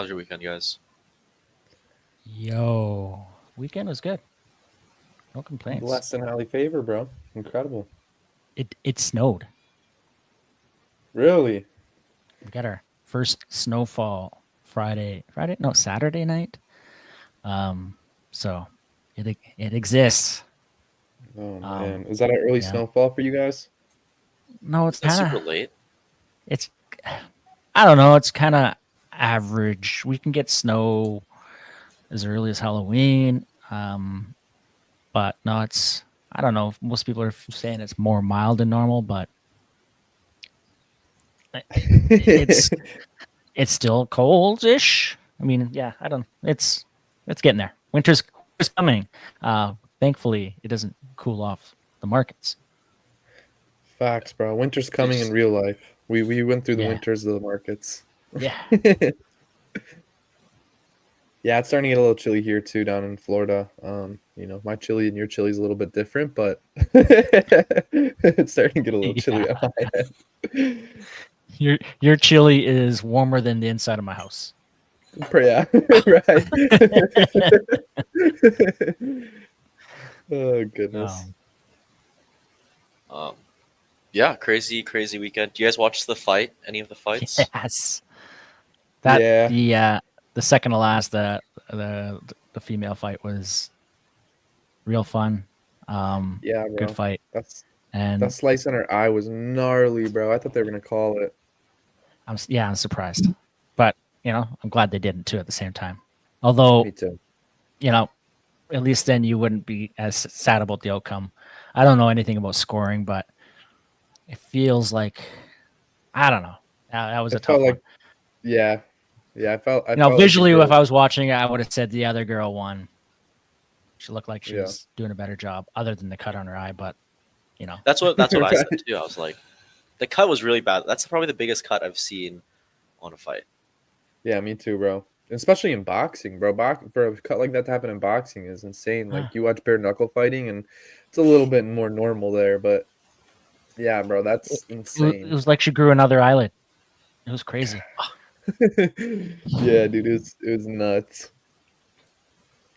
How's your weekend, guys? Yo, weekend was good. No complaints. Less than highly favored, bro. Incredible. It snowed. Really? We got our first snowfall Saturday night. So it exists. Oh man, is that an early Yeah. snowfall for you guys? No, it's That's kind super of late. it's I don't know. It's kind of average. We can get snow as early as Halloween, but no, it's I don't know. Most people are saying it's more mild than normal, but it's it's still cold-ish. I mean, yeah, I don't. It's getting there. Winter's coming. Thankfully, it doesn't cool off the markets. Facts, bro. Winter's coming in real life. We went through the Yeah. winters of the markets. Yeah. Yeah, it's starting to get a little chilly here too down in Florida. My chili and your chili's a little bit different, but it's starting to get a little chilly on my end. Your chili is warmer than the inside of my house. Yeah, right. Oh goodness. Yeah, crazy weekend. Do you guys watch the fight? Any of the fights? Yes. Yeah. The second to last the female fight was real fun. Yeah, bro. Good fight. That slice on her eye was gnarly, bro. I thought they were gonna call it. I'm surprised, but I'm glad they didn't too at the same time. Although, Me too. At least then you wouldn't be as sad about the outcome. I don't know anything about scoring, but it feels like I don't know. That was a tough one. Yeah. I felt visually, like if I was watching it, I would have said the other girl won. She looked like she was doing a better job, other than the cut on her eye. But that's what I said too. I was like, the cut was really bad. That's probably the biggest cut I've seen on a fight. Yeah, me too, bro. Especially in boxing, bro. For a cut like that to happen in boxing is insane. Like you watch bare knuckle fighting, and it's a little bit more normal there. But yeah, bro, that's insane. It was like she grew another eyelid. It was crazy. Yeah, dude, it was nuts.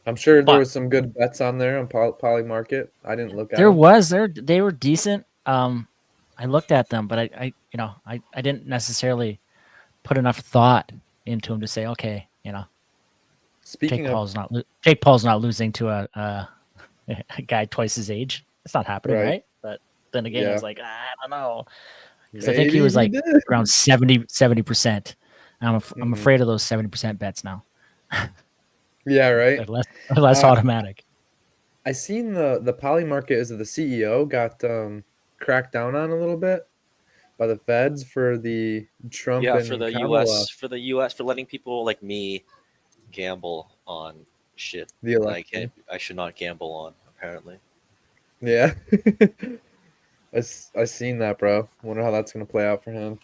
I'm sure there was some good bets on there on Poly Market. I didn't look at them. They were decent. I looked at them, but I didn't necessarily put enough thought into them to say, okay, Jake Paul's not losing to a guy twice his age. It's not happening, right? But then again, I was like, I don't know, because I think he was like around 70%. I'm afraid of those 70% bets now. Yeah, right. They're less automatic. I seen the Poly Market as the CEO got cracked down on a little bit by the feds for the Trump and for the Kamala. US for letting people like me gamble on shit that I should not gamble on, apparently. Yeah. I seen that, bro. Wonder how that's gonna play out for him.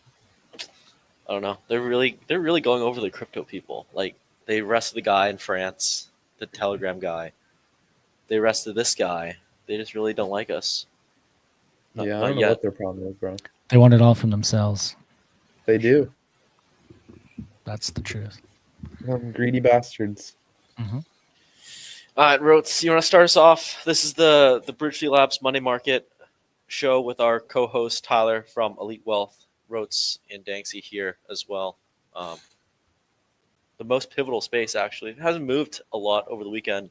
I don't know. They're really going over the crypto people. Like, they arrested the guy in France, the Telegram guy. They arrested this guy. They just really don't like us. I don't know what their problem is, bro. They want it all from themselves. They do. That's the truth. Greedy bastards. Mm-hmm. All right, Rotes, you want to start us off? This is the Bridgely Labs Monday Market show with our co-host Tyler from Elite Wealth. Rotes and Danksy here as well. The most pivotal space, actually. It hasn't moved a lot over the weekend,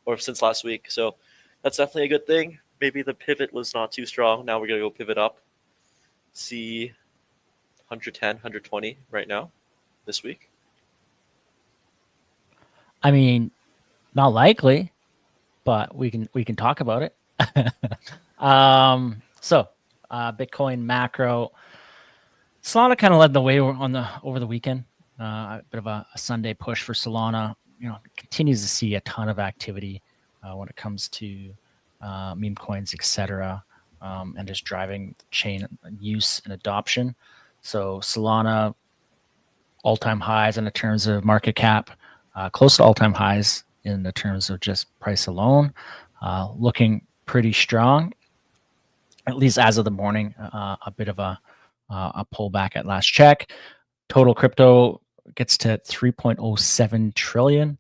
or since last week. So that's definitely a good thing. Maybe the pivot was not too strong. Now we're going to go pivot up. See 110, 120 right now this week. I mean, not likely, but we can talk about it. So Bitcoin macro. Solana kind of led the way over the weekend. A bit of a Sunday push for Solana. Continues to see a ton of activity when it comes to meme coins, etc., and just driving chain use and adoption. So Solana all-time highs in the terms of market cap, close to all-time highs in the terms of just price alone, looking pretty strong, at least as of the morning. A bit of a pullback at last check. Total crypto gets to 3.07 trillion.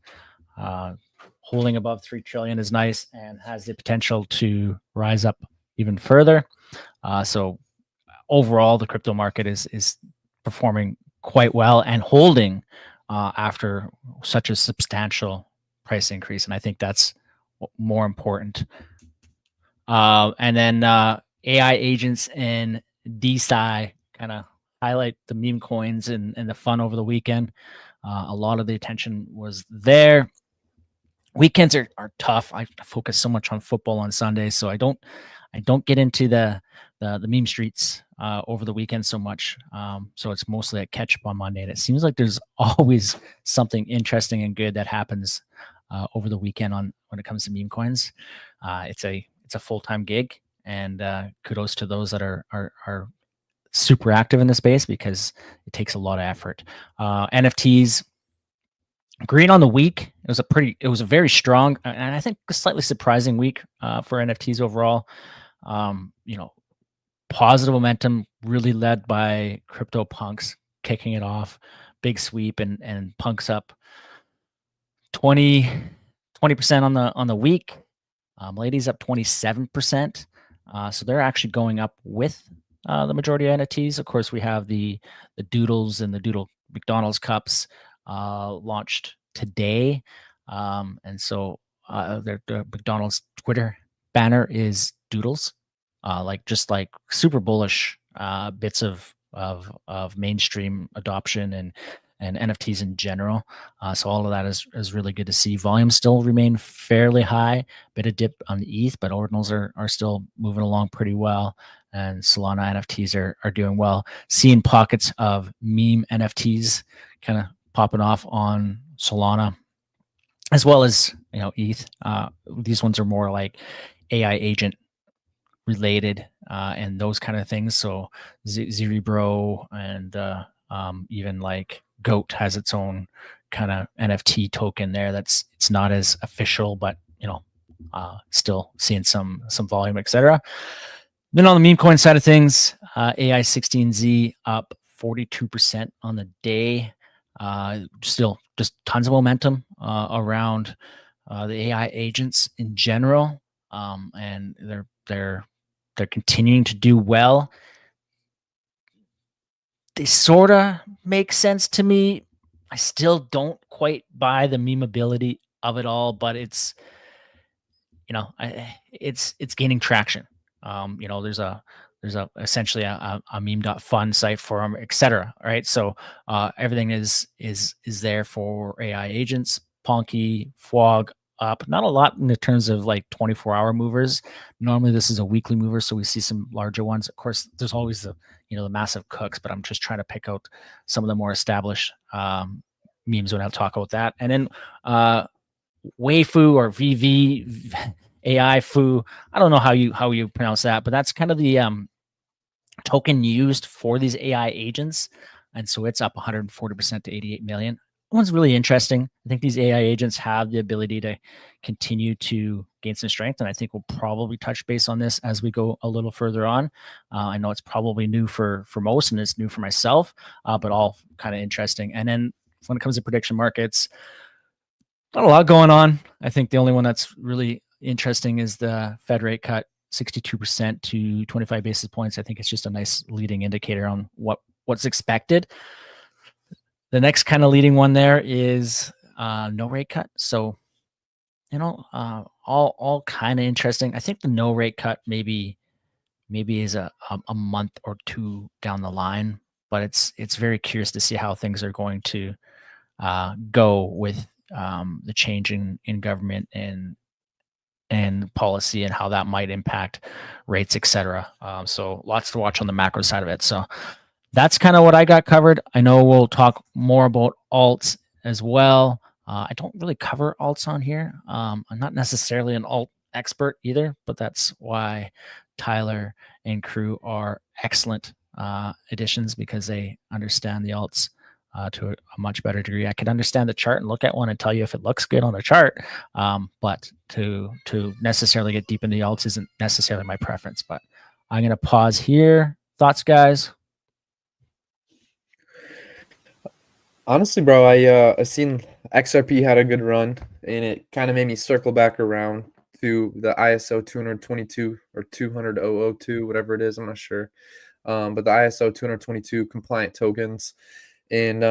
Holding above 3 trillion is nice and has the potential to rise up even further. So overall, the crypto market is performing quite well and holding after such a substantial price increase. And I think that's more important. And then AI agents and DeSci kind of highlight the meme coins and the fun over the weekend. A lot of the attention was there. Weekends are tough. I focus so much on football on Sunday, so I don't get into the meme streets over the weekend so much. So it's mostly a catch up on Monday, and it seems like there's always something interesting and good that happens over the weekend when it comes to meme coins. It's a full-time gig, and kudos to those that are super active in the space because it takes a lot of effort. NFTs. Green on the week. It was a very strong and I think a slightly surprising week for NFTs overall. Positive momentum really led by CryptoPunks kicking it off. Big sweep and Punks up 20% on the week. Ladies up 27%. So they're actually going up with the majority of NFTs. Of course, we have the Doodles and the Doodle McDonald's cups launched today. And so the McDonald's Twitter banner is Doodles, like super bullish bits of mainstream adoption and NFTs in general. So all of that is really good to see. Volumes still remain fairly high, bit of dip on the ETH, but ordinals are still moving along pretty well. And Solana NFTs are doing well. Seeing pockets of meme NFTs kind of popping off on Solana, as well as ETH. These ones are more like AI agent related and those kind of things. So Zerebro and even like Goat has its own kind of NFT token there. It's not as official, but still seeing some volume, etc. Then on the meme coin side of things, AI16Z up 42% on the day. Still just tons of momentum around the AI agents in general, and they're continuing to do well. They sort of make sense to me. I still don't quite buy the memeability of it all, but it's gaining traction. There's essentially a meme.fun site for them, etc. Right. So everything is there for AI agents. Ponky, Fwog up, not a lot in the terms of like 24-hour movers. Normally this is a weekly mover, so we see some larger ones. Of course, there's always the massive cooks, but I'm just trying to pick out some of the more established memes when I talk about that. And then Weifu or VV AI Fu. I don't know how you pronounce that, but that's kind of the token used for these AI agents. And so it's up 140% to 88 million. That one's really interesting. I think these AI agents have the ability to continue to gain some strength. And I think we'll probably touch base on this as we go a little further on. I know it's probably new for most and it's new for myself, but all kind of interesting. And then when it comes to prediction markets, not a lot going on. I think the only one that's really interesting is the Fed rate cut, 62% to 25 basis points. I think it's just a nice leading indicator on what's expected. The next kind of leading one there is no rate cut. So, all kind of interesting. I think the no rate cut maybe is a month or two down the line, but it's very curious to see how things are going to go with the change in government and policy and how that might impact rates, etc. So lots to watch on the macro side of it. So that's kind of what I got covered. I know we'll talk more about alts as well. I don't really cover alts on here. I'm not necessarily an alt expert either, but that's why Tyler and crew are excellent additions because they understand the alts to a much better degree. I could understand the chart and look at one and tell you if it looks good on the chart, but to necessarily get deep into the alts isn't necessarily my preference. But I'm going to pause here. Thoughts, guys? Honestly, bro, I seen XRP had a good run, and it kind of made me circle back around to the ISO 222 or 200,002, whatever it is. I'm not sure. But the ISO 222 compliant tokens, and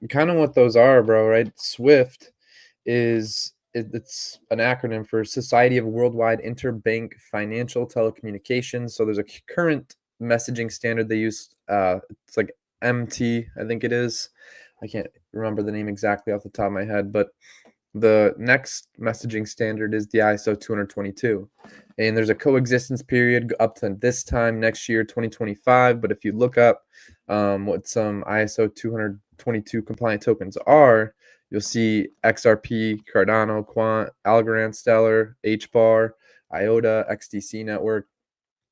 kind of what those are, bro. Right? SWIFT it's an acronym for Society of Worldwide Interbank Financial Telecommunications. So there's a current messaging standard they use. It's like MT, I think it is. I can't remember the name exactly off the top of my head, but the next messaging standard is the ISO 222. And there's a coexistence period up to this time next year, 2025. But if you look up what some ISO 222 compliant tokens are, you'll see XRP, Cardano, Quant, Algorand, Stellar, HBAR, IOTA, XDC network.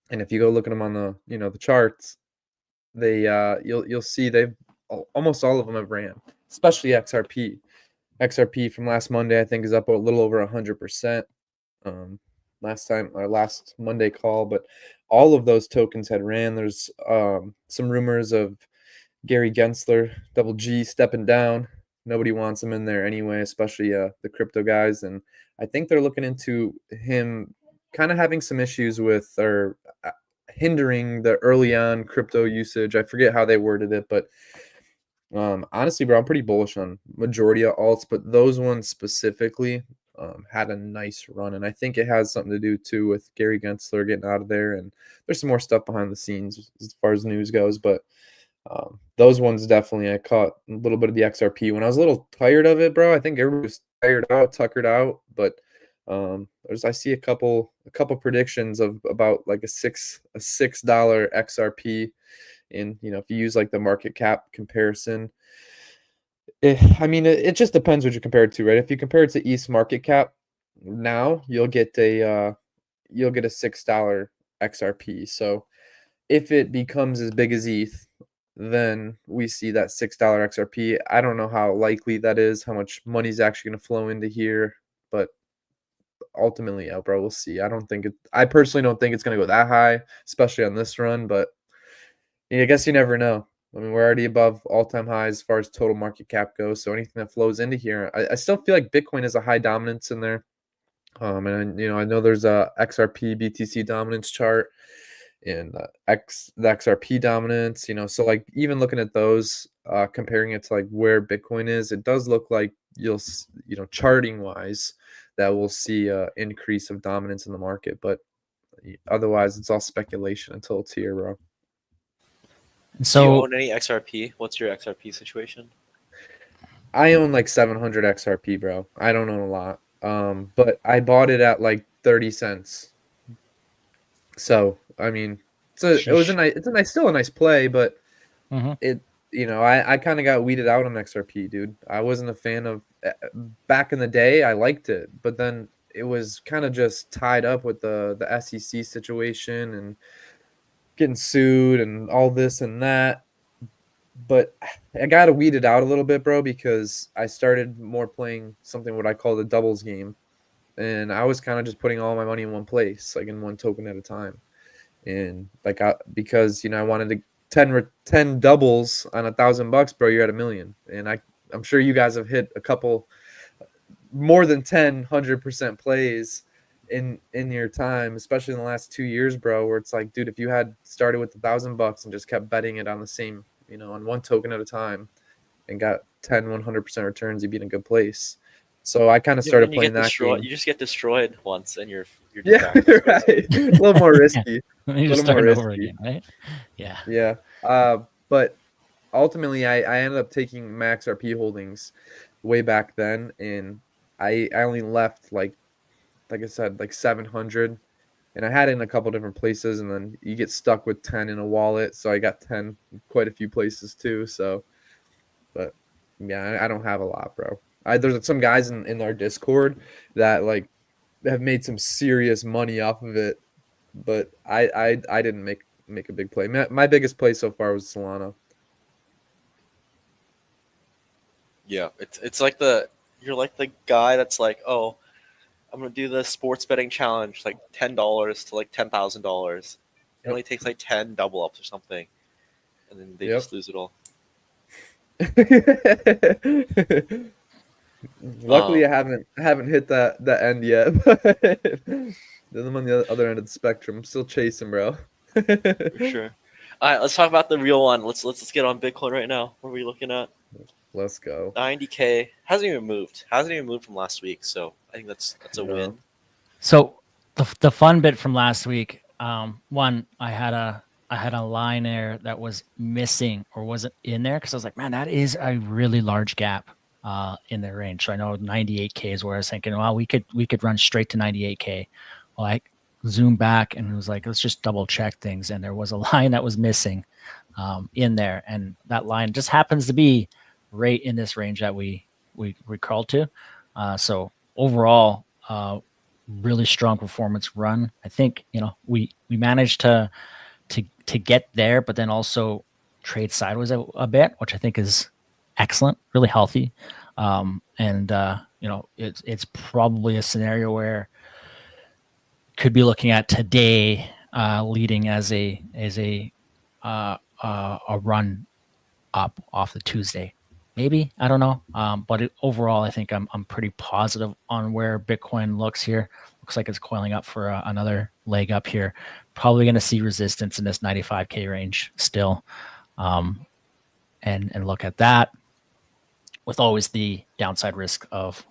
And if you go look at them on the the charts, they you'll see they've almost all of them have ran, especially XRP. XRP from last Monday, I think, is up a little over 100%. Last Monday call, but all of those tokens had ran. There's some rumors of Gary Gensler, Double G, stepping down. Nobody wants him in there anyway, especially the crypto guys. And I think they're looking into him kind of having some issues with or hindering the early on crypto usage. I forget how they worded it, but honestly, bro, I'm pretty bullish on majority of alts, but those ones specifically had a nice run, and I think it has something to do too with Gary Gensler getting out of there, and there's some more stuff behind the scenes as far as news goes, but those ones definitely I caught a little bit of the XRP when I was a little tired of it, bro. I think everybody was tired out, tuckered out, but I see a couple predictions of about like a $6 XRP. And if you use like the market cap comparison, it just depends what you compare it to, right? If you compare it to East market cap, now you'll get a $6 XRP. So if it becomes as big as ETH, then we see that $6 XRP. I don't know how likely that is, how much money is actually going to flow into here, but ultimately, yeah, bro, we'll see. I personally don't think it's going to go that high, especially on this run, but I guess you never know. I mean, we're already above all-time highs as far as total market cap goes. So anything that flows into here, I still feel like Bitcoin has a high dominance in there. And I know there's a XRP BTC dominance chart and the XRP dominance. So like even looking at those, comparing it to like where Bitcoin is, it does look like you'll charting wise that we'll see a increase of dominance in the market. But otherwise, it's all speculation until it's here, bro. And Do you so own any XRP? What's your XRP situation? I own like 700 XRP, bro. I don't own a lot. But I bought it at like 30 cents. So, I mean, still a nice play, but Mhm. I kind of got weeded out on XRP, dude. I wasn't a fan of back in the day. I liked it, but then it was kind of just tied up with the SEC situation and getting sued and all this and that. But I got to weed it out a little bit, bro, because I started more playing something what I call the doubles game. And I was kind of just putting all my money in one place, like in one token at a time. And like, because, I wanted to 10 doubles on $1,000, bro, you're at $1 million. And I'm sure you guys have hit a couple more than 100% plays in your time, especially in the last 2 years, bro, where it's like, dude, if you had started with $1,000 and just kept betting it on the same, on one token at a time and got 100% returns, you'd be in a good place. So I kind of Yeah, but started then you playing get that destroyed. game. You just get destroyed once, and you're Yeah, back to square right. zero. A little more Yeah. risky. You A just little more starting over risky. again, right? Yeah. Yeah. But ultimately, I ended up taking Max RP holdings way back then, and I only left like I said, like 700, and I had it in a couple different places, and then you get stuck with 10 in a wallet, so I got 10 in quite a few places too. So, but yeah, I don't have a lot, bro. There's some guys in our Discord that like have made some serious money off of it, but I didn't make a big play. My biggest play so far was Solana. Yeah, it's like you're like the guy that's like, oh, I'm gonna do the sports betting challenge, like $10 to like $10,000. It Yep. only takes like 10 double ups or something, and then they Yep. just lose it all. Luckily, I haven't hit that end yet, but then I'm on the other end of the spectrum. I'm still chasing, bro. For sure. All right, let's talk about the real one. Let's get on Bitcoin right now. What are we looking at? Let's go. 90K hasn't even moved. Hasn't even moved from last week. So I think that's a No. win. So the fun bit from last week, one, I had a line there that was missing or wasn't in there because I was like, man, that is a really large gap in the range. So I know 98K is where I was thinking, well, we could run straight to 98K. Well, I zoomed back and it was like, let's just double check things, and there was a line that was missing in there, and that line just happens to be right in this range that we crawled to. So overall, really strong performance run. I think we managed to get there, but then also trade sideways a bit, which I think is excellent, really healthy. And it's probably a scenario where could be looking at today leading as a run up off the Tuesday. Maybe, I don't know. But overall, I think I'm pretty positive on where Bitcoin looks here. Looks like it's coiling up for another leg up here. Probably going to see resistance in this 95K range still. And look at that with always the downside risk of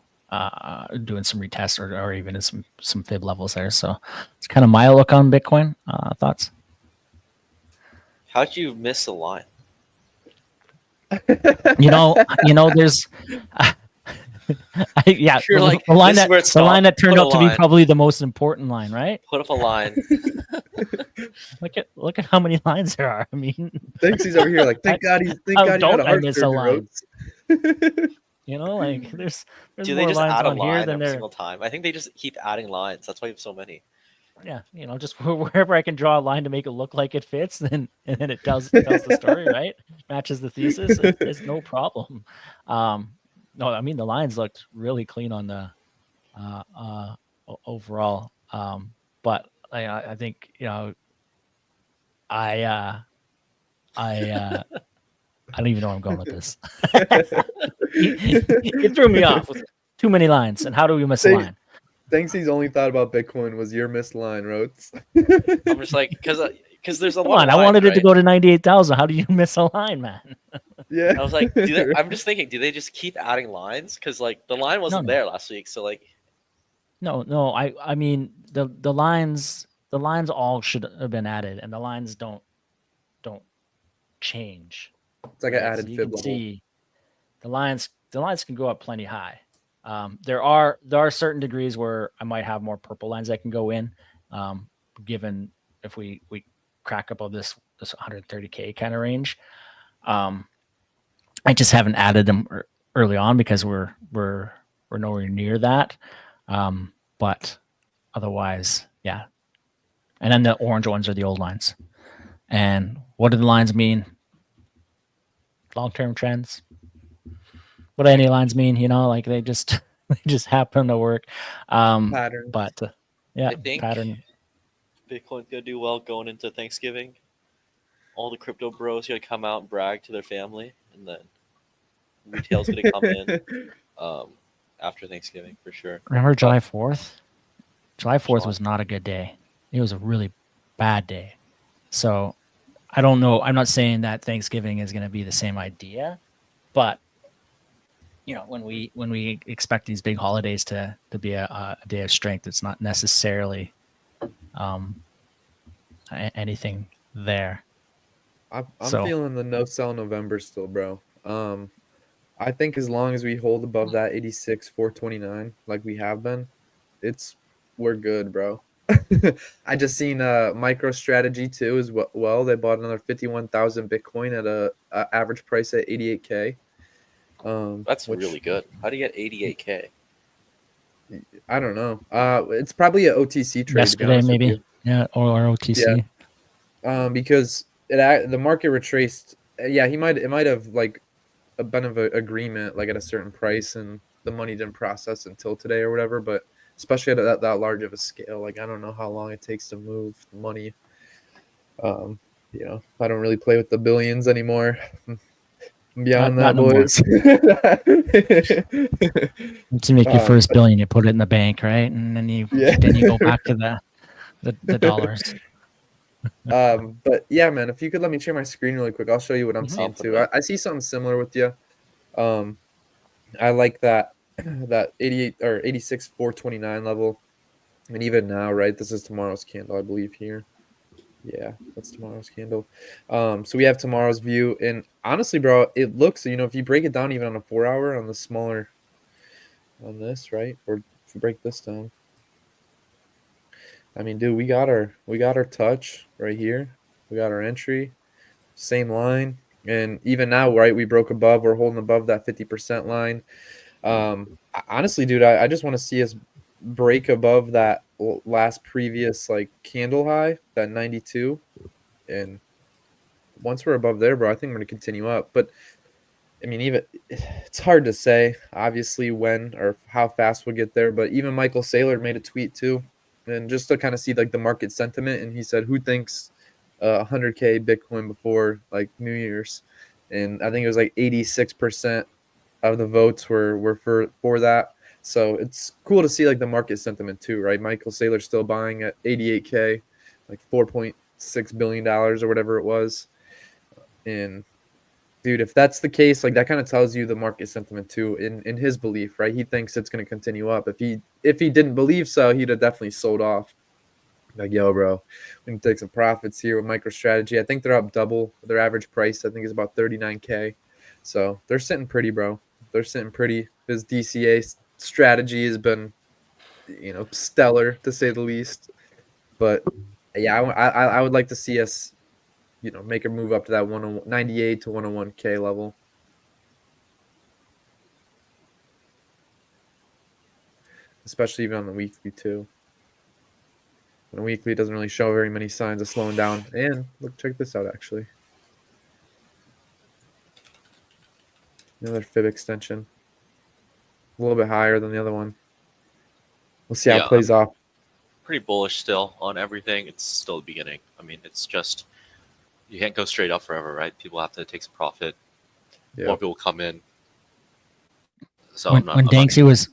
doing some retests or even in some fib levels there. So it's kind of my look on Bitcoin. Thoughts? How'd you miss a line? There's You're like, the line this is where it the line that turned Put a out to be line. probably the most important line, right? Put up a line. Look at how many lines there are. I mean, Thanks, he's over here like, thank God he had don't a I heart miss a surgery, line? Rhodes. Like there's Do more they just lines add a on here line than every there. single time? I think they just keep adding lines. That's why you have so many. Yeah, just wherever I can draw a line to make it look like it fits, and then it tells the story, right? Matches the thesis. It's no problem. No, I mean the lines looked really clean on the overall. But I think I don't even know where I'm going with this. You threw me off with too many lines. And how do we miss a line? Thanks, he's only thought about Bitcoin was your missed line, Rhodes. I'm just like, because there's a Come lot. on, I wanted it to go to 98,000. How do you miss a line, man? Yeah. I was like, I'm just thinking, do they just keep adding lines? Because like the line wasn't there last week, so like. No. I mean the lines all should have been added, and the lines don't change. It's like an added so you fib can level. see the lines can go up plenty high. There are certain degrees where I might have more purple lines that can go in, given if we crack up of this 130K kind of range. I just haven't added them early on because we're nowhere near that. But otherwise, yeah. And then the orange ones are the old lines. And what do the lines mean? Long-term trends. What do any lines mean? Like they just happen to work. Patterns. But yeah, I think pattern. Bitcoin's gonna do well going into Thanksgiving. All the crypto bros gonna come out and brag to their family, and then retail's gonna come in after Thanksgiving for sure. Remember July 4th? July 4th was not a good day. It was a really bad day. So I don't know. I'm not saying that Thanksgiving is going to be the same idea, but when we expect these big holidays to be a day of strength, it's not necessarily anything there. I'm feeling the no sell November still, bro. I think as long as we hold above that 86,429 like we have been, we're good, bro. I just seen MicroStrategy too as well. They bought another 51,000 Bitcoin at a average price at 88K. That's really good. How do you get 88K? I don't know. It's probably an OTC trade. Yesterday, to be honest maybe. with you. Yeah, or OTC. Yeah. Because the market retraced. Yeah, it might have like a bit of an agreement like at a certain price, and the money didn't process until today or whatever. But especially at that large of a scale, like I don't know how long it takes to move money. I don't really play with the billions anymore. Beyond Not that, no more. boys. To make your first But billion, you put it in the bank, right? And then you yeah. go back to the dollars. But yeah, man, if you could let me share my screen really quick, I'll show you what I'm Mhm. seeing I'll put too. it up. I see something similar with you. I like that that 88 or 86 429 level. And even now, right? This is tomorrow's candle, I believe here. Yeah, that's tomorrow's candle. So we have tomorrow's view, and honestly, bro, it looks, if you break it down even on a 4 hour on the smaller on this, right? Or if you break this down. I mean, dude, we got our touch right here. We got our entry, same line. And even now, right, we broke above, we're holding above that 50% line. Honestly, dude, I just want to see us break above that last previous like candle high, that 92. And once we're above there, bro, I think we're gonna continue up. But I mean, even it's hard to say, obviously, when or how fast we'll get there. But even Michael Saylor made a tweet too, and just to kind of see like the market sentiment, and he said, "Who thinks 100K Bitcoin before like New Year's?" And I think it was like 86% of the votes were for that. So it's cool to see like the market sentiment too, right? Michael Saylor still buying at 88K, like $4.6 billion or whatever it was, and dude, if that's the case, like that kind of tells you the market sentiment too in his belief, right? He thinks it's going to continue up. If he didn't believe so, he'd have definitely sold off. Like, yo, bro, we can take some profits here with MicroStrategy. I think they're up double their average price. I think is about 39K. So they're sitting pretty, bro. They're sitting pretty. His DCA strategy has been, stellar to say the least. But yeah, I would like to see us, make a move up to that 98 to 101K level. Especially even on the weekly too. On the weekly, it doesn't really show very many signs of slowing down. And look, check this out actually. Another fib extension. A little bit higher than the other one. We'll see how it Yeah, plays off. pretty bullish still on everything. It's still the beginning. I mean, it's just you can't go straight up forever, right? People have to take some profit. Yeah. More people come in. So when I'm not. when I'm not Danksy was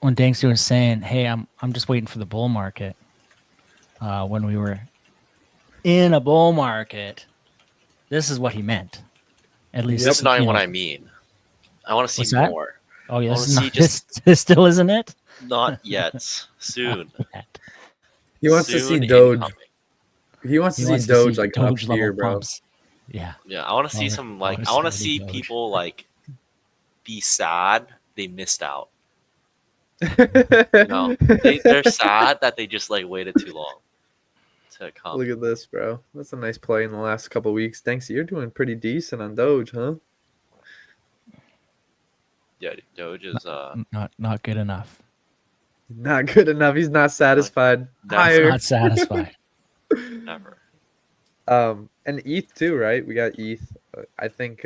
when Danksy was saying, "Hey, I'm just waiting for the bull market." When we were in a bull market, this is what he meant. At least, That's not you what know. I mean. I want to see What's that? more. Oh, yeah, I this want is to see not. just This still isn't it. not yet. Soon. Yet. He wants to see Soon Doge. incoming. He wants He to see wants to Doge see like up Doge level here, bro. pumps. Yeah. Yeah, I want to see some like I want to see Doge. people like be sad they missed out. No, they're sad that they just like waited too long to come. Look at this, bro. That's a nice play in the last couple weeks. Thanks. You're doing pretty decent on Doge, huh? Yeah, Doge is Not good enough. Not good enough. He's not satisfied. Never. Higher. Not satisfied. never. And ETH too, right? We got ETH. I think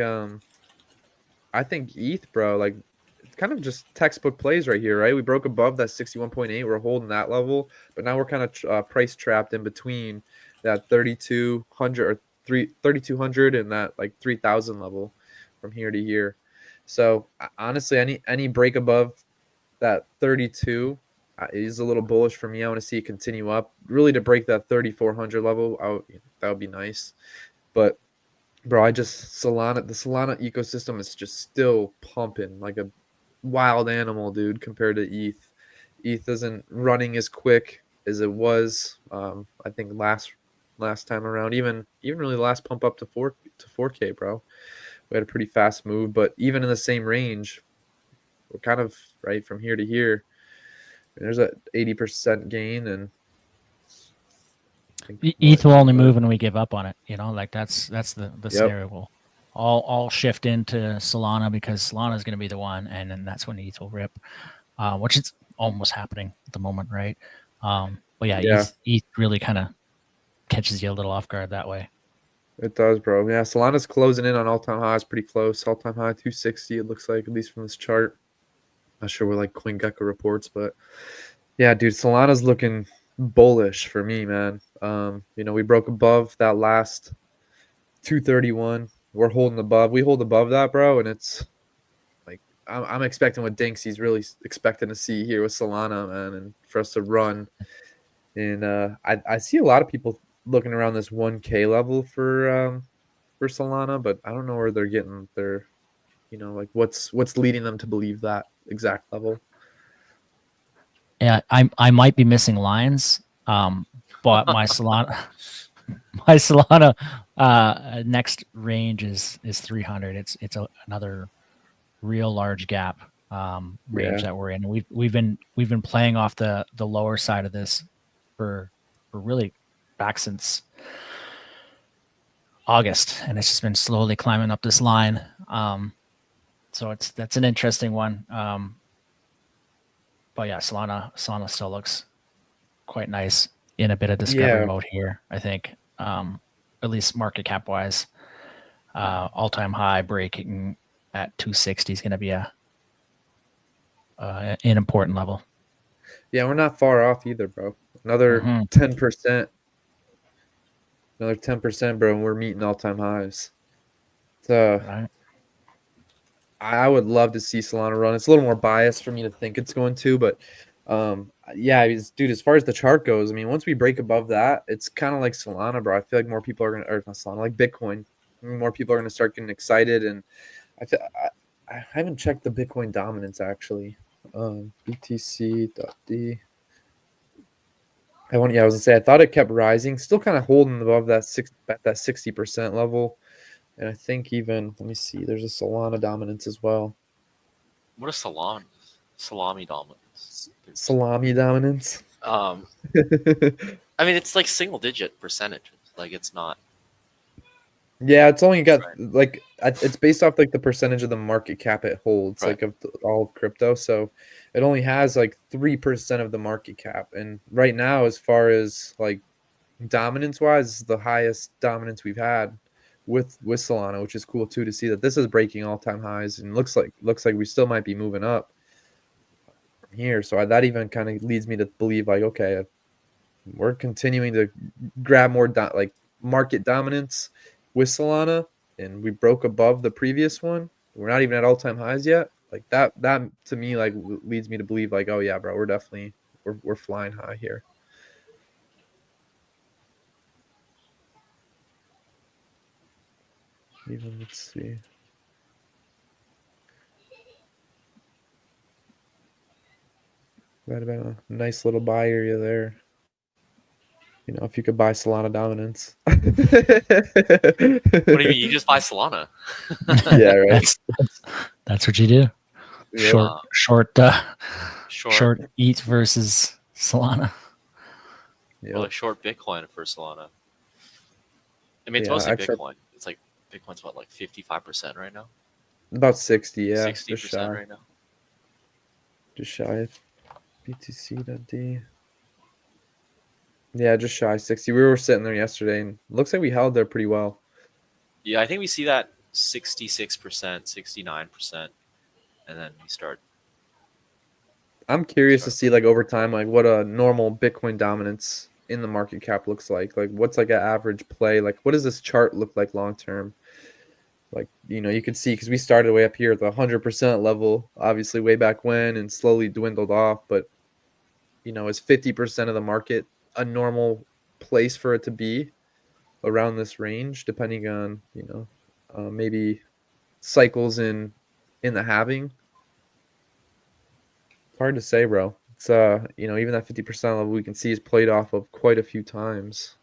ETH, bro, like it's kind of just textbook plays right here, right? We broke above that 61.8. We're holding that level, but now we're kind of price trapped in between that 3,200 or 3,200 and that like 3,000 level from here to here. So honestly, any break above that 32 is a little bullish for me. I want to see it continue up, really to break that 3,400 level. That would be nice, but bro, the Solana ecosystem is just still pumping like a wild animal, dude, compared to ETH. ETH isn't running as quick as it was. I think last time around, even really the last pump up to 4K, bro. We had a pretty fast move, but even in the same range, we're kind of right from here to here. And there's a 80% gain, and ETH will only move when we give up on it. Like that's the Yep. scenario. We'll all shift into Solana because Solana is going to be the one, and then that's when ETH will rip, which is almost happening at the moment, right? But yeah. ETH really kind of catches you a little off guard that way. It does, bro. Yeah, Solana's closing in on all-time highs, pretty close. All-time high 260, it looks like, at least from this chart. Not sure where like CoinGecko reports, but yeah, dude, Solana's looking bullish for me, man. We broke above that last 231 we're holding above. We hold above that, bro, and it's like I'm expecting what Dinksy's really expecting to see here with Solana, man, and for us to run. And I see a lot of people looking around this 1K level for Solana, but I don't know where they're getting their, like what's leading them to believe that exact level. Yeah, I might be missing lines, but my Solana next range is 300. It's another real large gap range that we're in. We've been playing off the lower side of this for really back since August, and it's just been slowly climbing up this line. So that's an interesting one. But yeah, Solana still looks quite nice in a bit of discovery mode here, I think. At least market cap wise. All-time high breaking at 260 is going to be an important level. Yeah, we're not far off either, bro. Another 10%. Another 10%, bro, and we're meeting all-time highs. So Right. I would love to see Solana run. It's a little more biased for me to think it's going to, but yeah, dude, as far as the chart goes, I mean, once we break above that, it's kind of like Solana, bro. I feel like more people are going to, or not Solana, like Bitcoin, more people are going to start getting excited. And I haven't checked the Bitcoin dominance, actually. BTC.D. I was going to say, I thought it kept rising, still kind of holding above that 60% level. And I think even, let me see, there's a Solana dominance as well. What is salami? Salami dominance. Salami dominance. I mean, it's like single digit percentages. Like it's not. Yeah, it's only got like it's based off like the percentage of the market cap it holds, like of all crypto. So it only has like 3% of the market cap. And right now, as far as like dominance wise, this is the highest dominance we've had with Solana, which is cool too to see that this is breaking all-time highs and looks like we still might be moving up from here. So that even kind of leads me to believe like, okay, we're continuing to grab more like market dominance with Solana, and we broke above the previous one. We're not even at all-time highs yet. Like that to me like leads me to believe like, oh yeah, bro, we're definitely we're flying high here. Even let's see. Right about a nice little buy area there. You know, if you could buy Solana dominance. What do you mean? You just buy Solana? Yeah, right. That's what you do. Yeah. Short ETH versus Solana. Yeah. Or like short Bitcoin for Solana. I mean, it's mostly Bitcoin. It's like Bitcoin's what, like 55% right now? About 60, yeah. 60% right now. Just shy of BTC.D. Yeah, just shy 60. We were sitting there yesterday, and it looks like we held there pretty well. Yeah, I think we see that 66%, 69%, and then we start. I'm curious to see, like, over time, like, what a normal Bitcoin dominance in the market cap looks like. Like, what's, like, an average play? Like, what does this chart look like long term? Like, you know, you could see, because we started way up here at the 100% level, obviously way back when, and slowly dwindled off. But, you know, is 50% of the market a normal place for it to be around this range, depending on, you know, maybe cycles in the halving? It's hard to say, bro. It's you know, even that 50% level we can see is played off of quite a few times.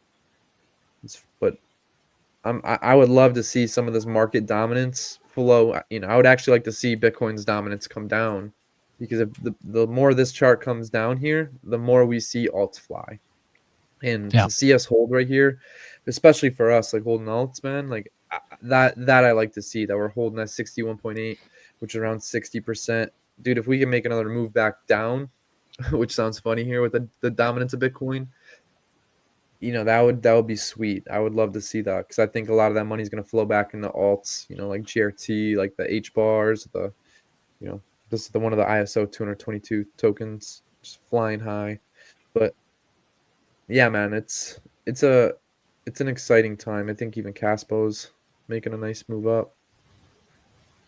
But I would love to see some of this market dominance flow. You know, I would actually like to see Bitcoin's dominance come down, because if the more this chart comes down here, the more we see alts fly. And to see us hold right here, especially for us, like holding alts, man, like that I like to see, that we're holding at 61.8, which is around 60%. Dude, if we can make another move back down, which sounds funny here with the dominance of Bitcoin, you know, that would be sweet. I would love to see that, because I think a lot of that money is going to flow back into alts, you know, like GRT, like the H bars, you know, this is the one of the ISO 222 tokens just flying high. But yeah, man, it's an exciting time. I think even Caspo's making a nice move up.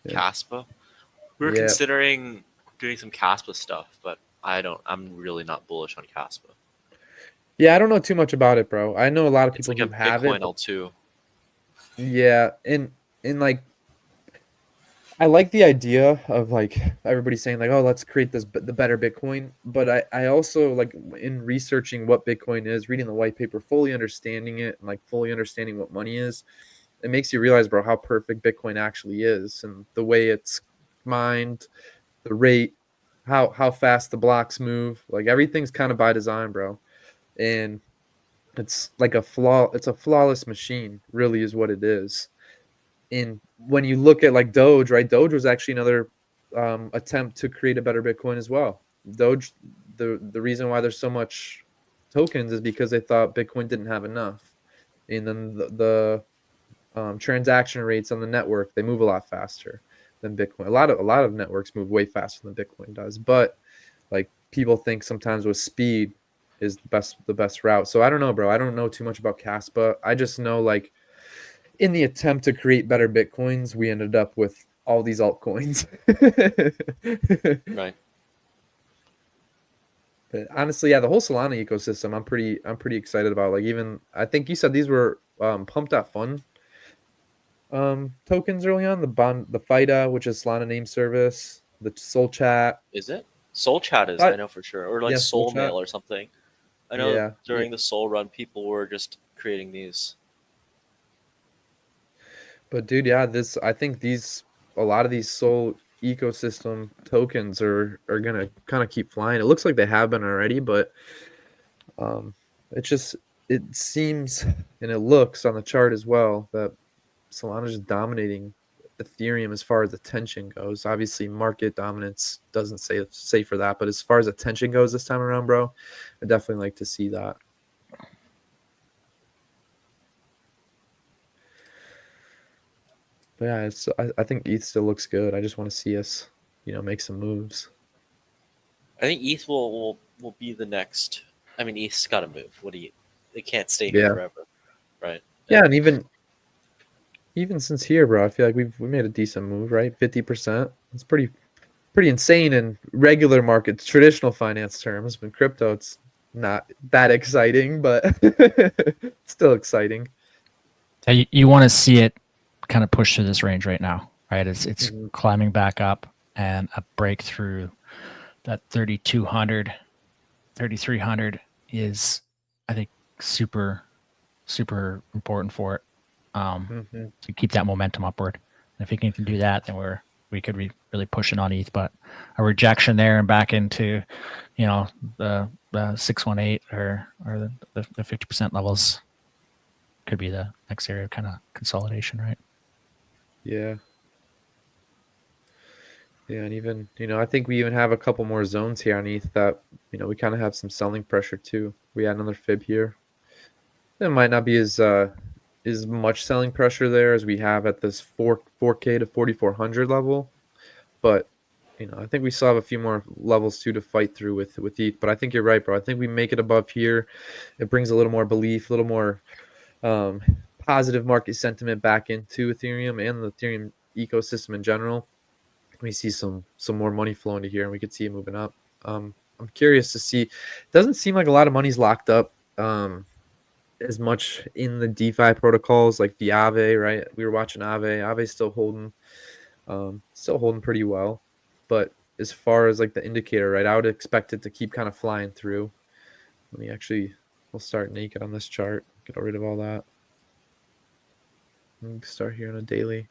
Yeah. Caspa. We were Yeah. considering doing some Caspa stuff, but I'm really not bullish on Caspa. Yeah, I don't know too much about it, bro. I know a lot of It's people like a who have it. Bitcoin L2. Yeah, and like I like the idea of like everybody saying like, oh, let's create the better Bitcoin. But I also like in researching what Bitcoin is, reading the white paper, fully understanding it, and like fully understanding what money is. It makes you realize, bro, how perfect Bitcoin actually is, and the way it's mined, the rate, how fast the blocks move. Like everything's kind of by design, bro. And it's like it's a flawless machine, really is what it is. And when you look at like Doge, right? Doge was actually another attempt to create a better Bitcoin as well. Doge, the reason why there's so much tokens is because they thought Bitcoin didn't have enough, and then the transaction rates on the network, they move a lot faster than Bitcoin. A lot of networks move way faster than Bitcoin does, but like people think sometimes with speed is the best route. So I don't know, bro. I don't know too much about Caspa. I just know like in the attempt to create better Bitcoins, we ended up with all these altcoins. Right. But honestly, yeah, the whole Solana ecosystem, I'm pretty excited about. Like even I think you said these were pump.fun tokens early on, the FIDA, which is Solana name service, the Soul Chat. Is it? Soul Chat is, I But know for sure. Or like yeah, Soul Soul Chat. Mail or something. I know Yeah, yeah. during the Soul run, people were just creating these. But dude, yeah, this I think these a lot of these Soul ecosystem tokens are gonna kind of keep flying. It looks like they have been already, but um, it seems and it looks on the chart as well that Solana's just dominating Ethereum as far as attention goes. Obviously, market dominance doesn't say for that, but as far as attention goes this time around, bro, I definitely like to see that. But yeah, I think ETH still looks good. I just want to see us, make some moves. I think ETH will be the next. I mean, ETH's got to move. What do you? They can't stay here Yeah, forever, right? yeah, And and even since here, bro, I feel like we made a decent move, right? 50%. It's pretty insane in regular markets, traditional finance terms. But crypto, it's not that exciting, but it's still exciting. So you want to see it kind of push through this range right now, right? It's Mhm. climbing back up, and a breakthrough that 3,200, 3,300 is, I think, super super important for it, Mhm. to keep that momentum upward. And if we can do that, then we could be really pushing on ETH. But a rejection there and back into, the 618 or the 50% levels could be the next area of kind of consolidation, right? Yeah. Yeah, and even, I think we even have a couple more zones here underneath that, we kind of have some selling pressure too. We had another fib here. There might not be as much selling pressure there as we have at this 4K to 4400 level, but I think we still have a few more levels too to fight through with ETH. But I think you're right, bro. I think we make it above here. It brings a little more belief, a little more um, positive market sentiment back into Ethereum and the Ethereum ecosystem in general. We see some more money flowing to here, and we could see it moving up. I'm curious to see. It doesn't seem like a lot of money's locked up as much in the DeFi protocols like the Aave, right? We were watching Aave. Aave's still holding pretty well. But as far as like the indicator, right, I would expect it to keep kind of flying through. We'll start naked on this chart. Get rid of all that. And start here on a daily.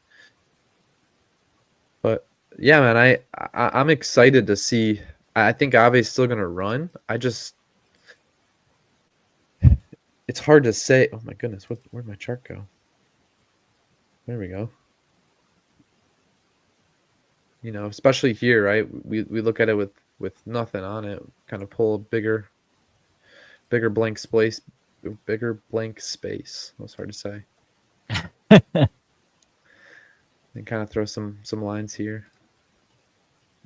But yeah, man, I'm excited to see. I think Ave's still gonna run. It's hard to say. Oh my goodness, where'd my chart go? There we go. Especially here, right? We look at it with nothing on it. Kind of pull a bigger blank space, bigger blank space. That's hard to say. And kind of throw some lines here.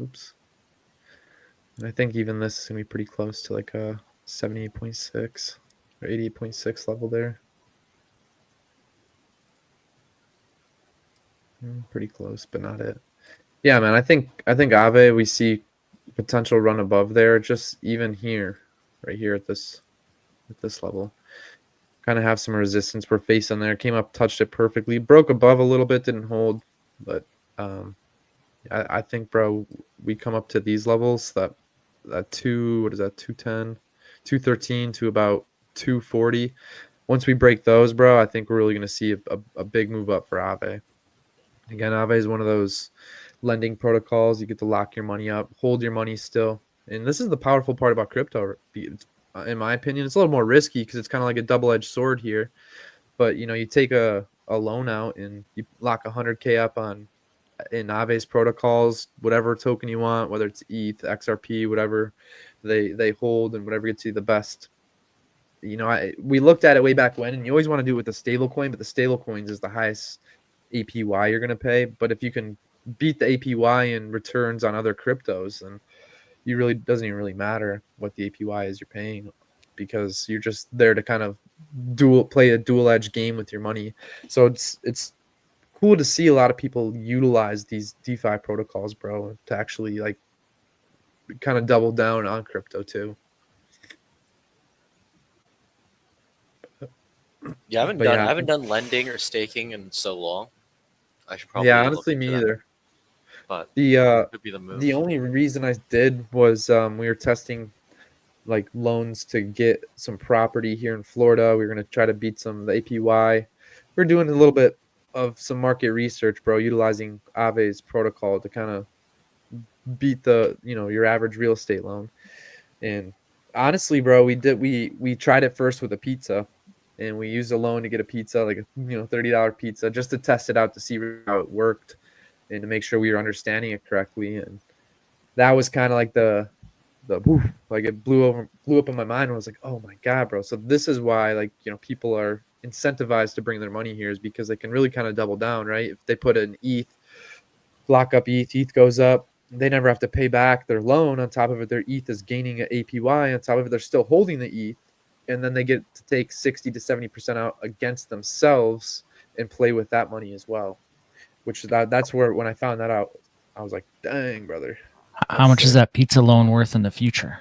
Oops. And I think even this is gonna be pretty close to like a 78.6 or 88.6 level there. Pretty close, but not it. Yeah, man. I think Aave, we see potential run above there, just even here, right here at this level. Kind of have some resistance. We're facing there. Came up, touched it perfectly. Broke above a little bit, didn't hold. But I think, bro, we come up to these levels, that what is that, 210, 213 to about 240. Once we break those, bro, I think we're really going to see a big move up for Aave. Again, Aave is one of those lending protocols. You get to lock your money up, hold your money still. And this is the powerful part about crypto. In my opinion, it's a little more risky because it's kind of like a double-edged sword here. But, you take a loan out and you lock 100K up in Aave's protocols, whatever token you want, whether it's ETH, XRP, whatever they hold, and whatever gets you the best. We looked at it way back when, and you always want to do it with the stable coin, but the stable coins is the highest APY you're going to pay. But if you can beat the APY in returns on other cryptos, then doesn't even really matter what the APY is you're paying, because you're just there to kind of play a dual edge game with your money. So it's cool to see a lot of people utilize these DeFi protocols, bro, to actually like kind of double down on crypto too. Yeah, I haven't done lending or staking in so long. I should probably honestly, me either. But the could be the move. The only reason I did was we were testing like loans to get some property here in Florida. We were going to try to beat some of the APY. We're doing a little bit of some market research, bro, utilizing Aave's protocol to kind of beat your average real estate loan. And honestly, bro, we tried it first with a pizza, and we used a loan to get a pizza, like a $30 pizza, just to test it out to see how it worked and to make sure we were understanding it correctly. And that was kind of like the woof, like it blew up in my mind. And I was like, oh my God, bro. So this is why people are incentivized to bring their money here, is because they can really kind of double down, right? If they put an ETH, lock up ETH goes up, they never have to pay back their loan. On top of it, their ETH is gaining an APY. On top of it, they're still holding the ETH, and then they get to take 60 to 70% out against themselves and play with that money as well. Which that's where, when I found that out, I was like, dang, brother. How much is that pizza loan worth in the future?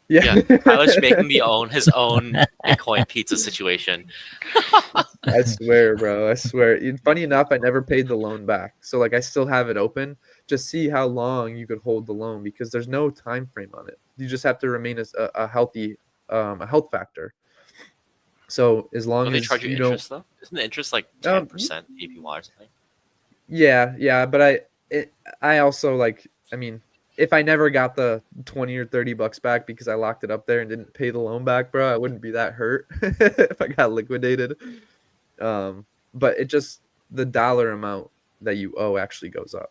Yeah, Tyler's making his own Bitcoin pizza situation. I swear, bro. I swear. Funny enough, I never paid the loan back. So I still have it open. Just see how long you could hold the loan, because there's no time frame on it. You just have to remain as a healthy, a health factor. So as long as they charge you interest though, isn't the interest like 10% APY or something? Yeah. But I also if I never got the 20 or 30 bucks back because I locked it up there and didn't pay the loan back, bro, I wouldn't be that hurt if I got liquidated. But it just, the dollar amount that you owe actually goes up,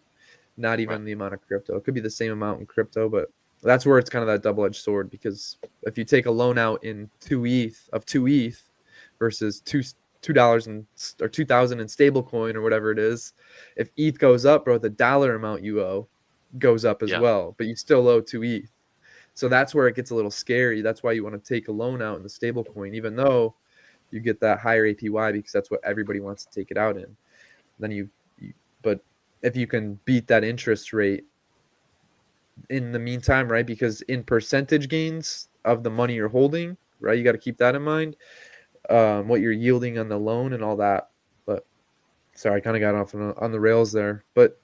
not even the amount of crypto. It could be the same amount in crypto, but that's where it's kind of that double-edged sword, because if you take a loan out in 2 ETH versus $2 or 2,000 in stable coin or whatever it is, if ETH goes up, bro, the dollar amount you owe goes up as well, but you still owe 2 ETH. So that's where it gets a little scary. That's why you want to take a loan out in the stable coin, even though you get that higher APY, because that's what everybody wants to take it out in. Then but if you can beat that interest rate in the meantime, right? Because in percentage gains of the money you're holding, right? You got to keep that in mind, what you're yielding on the loan and all that. But sorry, I kind of got off on the rails there. But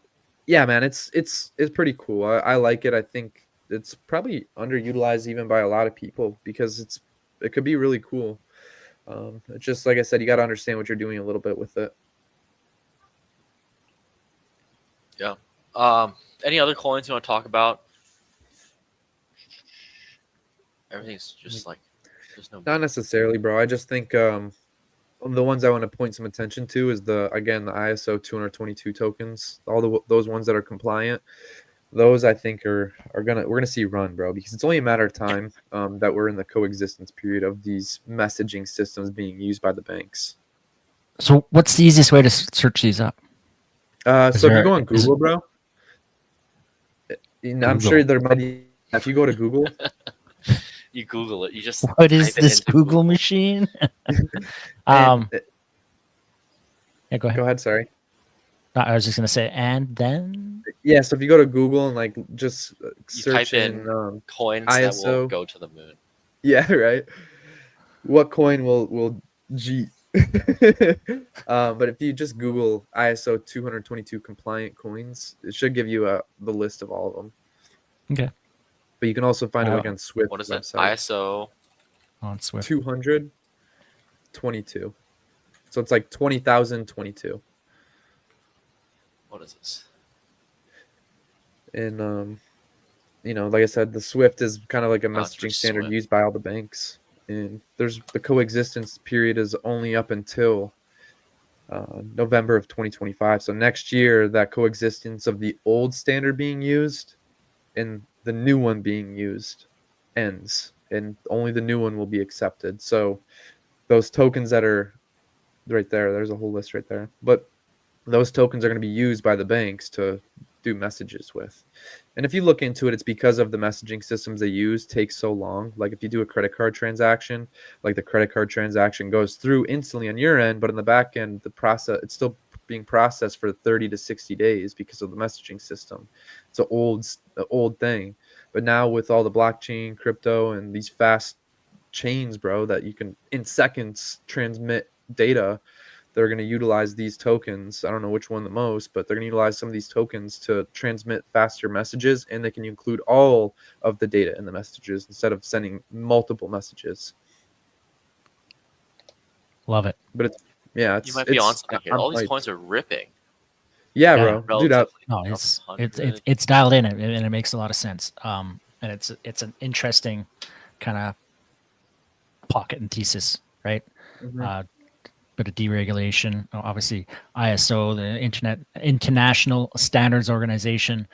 yeah, man, it's pretty cool. I like it. I think it's probably underutilized even by a lot of people, because it could be really cool. It's just, like I said, you got to understand what you're doing a little bit with it. Yeah. Any other coins you want to talk about? Everything's just like, there's no. Not necessarily, bro. I just think the ones I want to point some attention to is the ISO 222 tokens. Those ones that are compliant. Those I think we're gonna see run, bro, because it's only a matter of time that we're in the coexistence period of these messaging systems being used by the banks. So what's the easiest way to search these up? So if you go on Google, bro, I'm sure there might be. If you go to Google, you Google it. You just what is this Google machine? Yeah, go ahead. Go ahead. Sorry. I was just gonna say, and then Yeah, so if you go to Google and like just You search type in in coins that will ISO, go to the moon. yeah, right. What coin will G? But if you just Google ISO 222 compliant coins, it should give you the list of all of them. okay, But you can also find it like on Swift What is it? website. ISO. on Swift. 222. So it's like 20,022. What is this? And like I said, the Swift is kind of like a Oh, it's for messaging standard Swift. used by all the banks. And there's the coexistence period is only up until November of 2025. So next year, that coexistence of the old standard being used and the new one being used ends, and only the new one will be accepted. So those tokens that are right there, there's a whole list right there. But those tokens are going to be used by the banks to do messages with. And if you look into it, it's because of the messaging systems they use take so long. Like if you do a credit card transaction, like the credit card transaction goes through instantly on your end, but in the back end, the process it's still being processed for 30 to 60 days because of the messaging system. It's an old thing. But now with all the blockchain, crypto, and these fast chains, bro, that you can in seconds transmit data, they're going to utilize these tokens. I don't know which one the most, but they're going to utilize some of these tokens to transmit faster messages, and they can include all of the data in the messages instead of sending multiple messages. Love it. But it's You might be on it's something here. I'm All these hyped. coins are ripping. Yeah, Yeah. bro, dude. Relatively. No, Up it's 100. it's dialed in and it makes a lot of sense. And it's an interesting kind of pocket and thesis, right? Mhm. Bit of deregulation. Obviously, ISO, the International Standards Organization.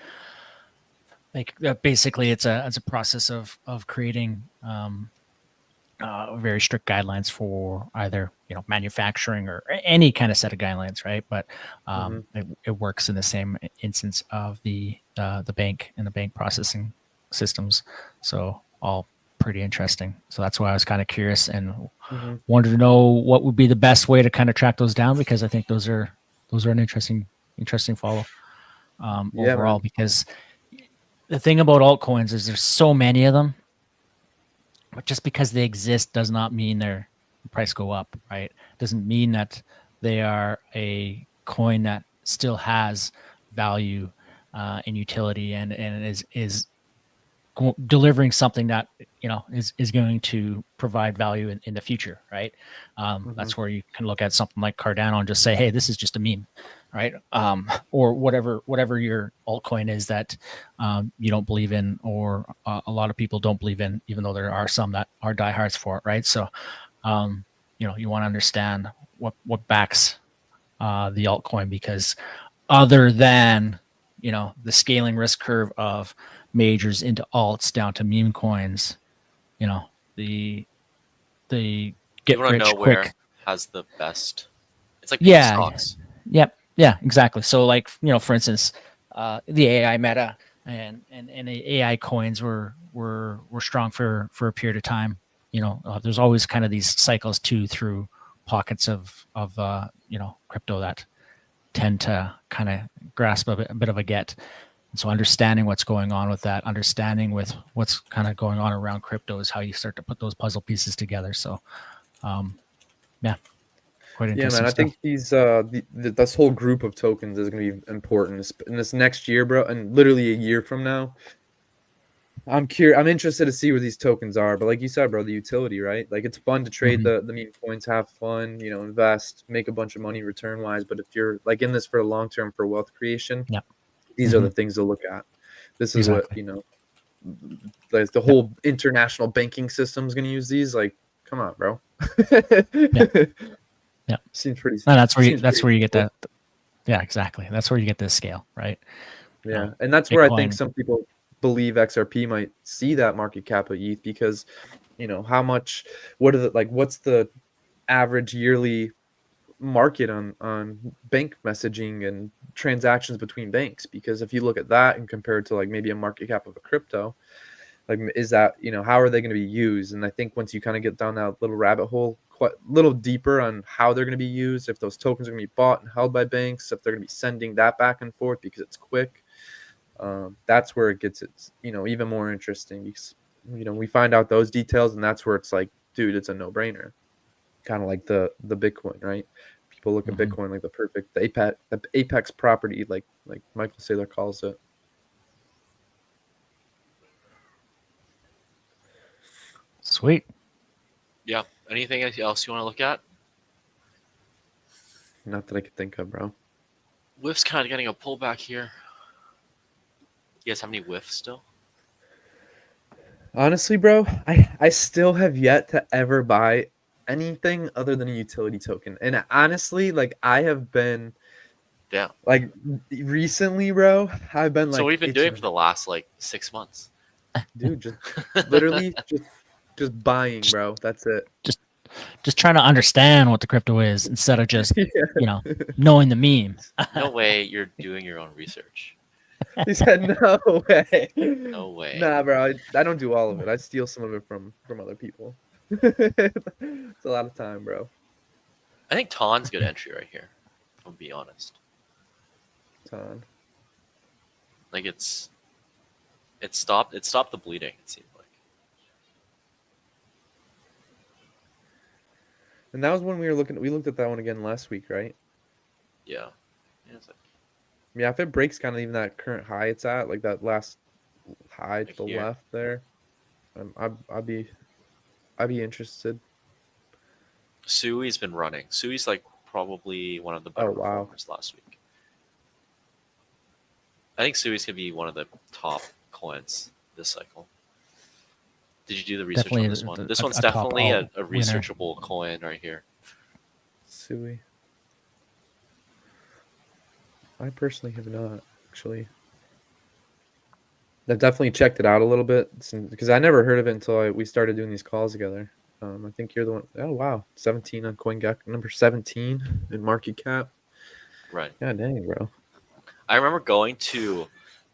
Like basically, it's a process of creating very strict guidelines for either manufacturing or any kind of set of guidelines, right? But Mhm. it works in the same instance of the bank and the bank processing systems. So all pretty interesting. So that's why I was kind of curious and Mhm. wanted to know what would be the best way to kind of track those down, because I think those are an interesting follow Yeah, overall. man. Because the thing about altcoins is there's so many of them, but just because they exist does not mean their price go up, right? Doesn't mean that they are a coin that still has value and utility and is delivering something that is going to provide value in the future, right? Mhm. That's where you can look at something like Cardano and just say, hey, this is just a meme, right? Or whatever your altcoin is that you don't believe in, or a lot of people don't believe in, even though there are some that are diehards for it, right? So you want to understand what backs the altcoin, because other than the scaling risk curve of majors into alts down to meme coins, the You get want to know rich where quick. has the best. It's like picking Yeah, stocks. yep, yeah, exactly. So like for instance, the AI meta and the AI coins were strong for a period of time. There's always kind of these cycles too through pockets of crypto that tend to kind of grasp a bit of a get. And so understanding what's going on with that, understanding with what's kind of going on around crypto is how you start to put those puzzle pieces together. So, yeah, quite Yeah, man. interesting I stuff. think this whole group of tokens is going to be important in this next year, bro, and literally a year from now. I'm curious. I'm interested to see where these tokens are. But like you said, bro, the utility, right? Like it's fun to trade Mhm. the meme coins, have fun, invest, make a bunch of money return wise. But if you're like in this for the long term for wealth creation, Yep. these are Hmm. the things to look at. This is what Exactly. like the Yep. whole international banking system is going to use these. Like, come on, bro. Yep. Yep. Seems pretty. And Seems that's pretty where you get simple. that. Yeah, exactly. That's where you get the scale, right? Yeah, and that's where I think Bitcoin. some people believe XRP might see that market cap of ETH because, how much, what's the average yearly market on bank messaging and transactions between banks? Because if you look at that and compare it to like maybe a market cap of a crypto, like is that how are they going to be used? And I think once you kind of get down that little rabbit hole quite a little deeper on how they're going to be used, if those tokens are going to be bought and held by banks, if they're going to be sending that back and forth because it's quick. That's where it gets even more interesting, because we find out those details, and that's where it's like, dude, it's a no-brainer. Kind of like the Bitcoin, right? People look at Bitcoin like the apex property, like Michael Saylor calls it. Sweet. Yeah. Anything else you want to look at? Not that I could think of, bro. WIF's kind of getting a pullback here. You guys have any WIF still? Honestly, bro, I still have yet to ever buy anything other than a utility token. And honestly, like, I have been, Yeah. like, recently, bro, I've been like, So what have you been doing for the last like 6 months? dude, just literally just buying, bro. That's it. Just trying to understand what the crypto is instead of just Yeah. knowing the meme. No way you're doing your own research. He said, no way. No way. Nah, bro, I don't do all of it. I steal some of it from other people. It's a lot of time, bro. I think Ton's good entry right here. I'll be honest. Ton. Like it stopped the bleeding, it seemed like. And that was when we looked at that one again last week, right? Yeah. It's like, Yeah, if it breaks kind of even that current high it's at, like that last high to Like the here. left there, I'd be interested. Sui's been running. Sui's like probably one of the better Oh, wow. performers last week. I think Sui's gonna be one of the top coins this cycle. Did you do the research Definitely on this one? This one's a top definitely a alt winner. researchable coin right here. Sui. I personally have not, actually. I've definitely checked it out a little bit because I never heard of it until we started doing these calls together. I think you're the one. Oh, wow. 17 on CoinGecko. Number 17 in market cap. Right. God dang, bro. I remember going to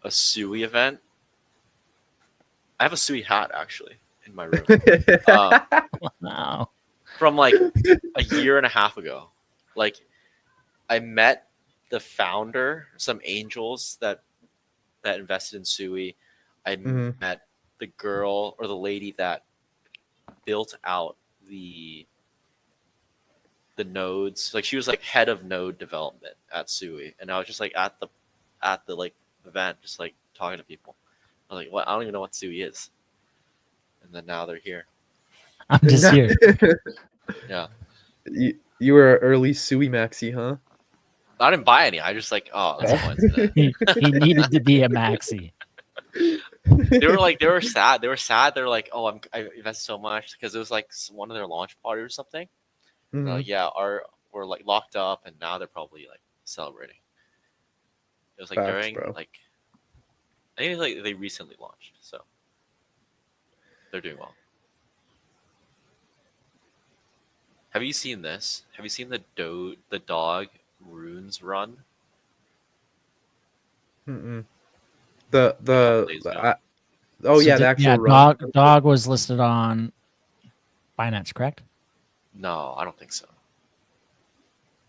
a Sui event. I have a Sui hat actually in my room Wow. from like a year and a half ago. Like I met the founder, some angels that invested in Sui. I Mhm. met the girl or the lady that built out the nodes. Like she was like head of node development at Sui, and I was just like at the like event, just like talking to people. I was like, "What? I don't even know what Sui is." And then now they're here. I'm just here. Yeah, You were an early Sui maxi, huh? I didn't buy any. I just like, oh, that's a coincidence. He needed to be a maxi. They were sad. They were sad. They were like, oh, I invested so much because it was like one of their launch party or something. Mhm. Yeah, we're like locked up, and now they're probably like celebrating. It was like Facts, during bro. like, I think it's like they recently launched, so they're doing well. Have you seen this? Have you seen the dog runes run? Mm-mm. A couple days ago. Oh So yeah, the actual run. dog was listed on Binance, correct? No, I don't think so.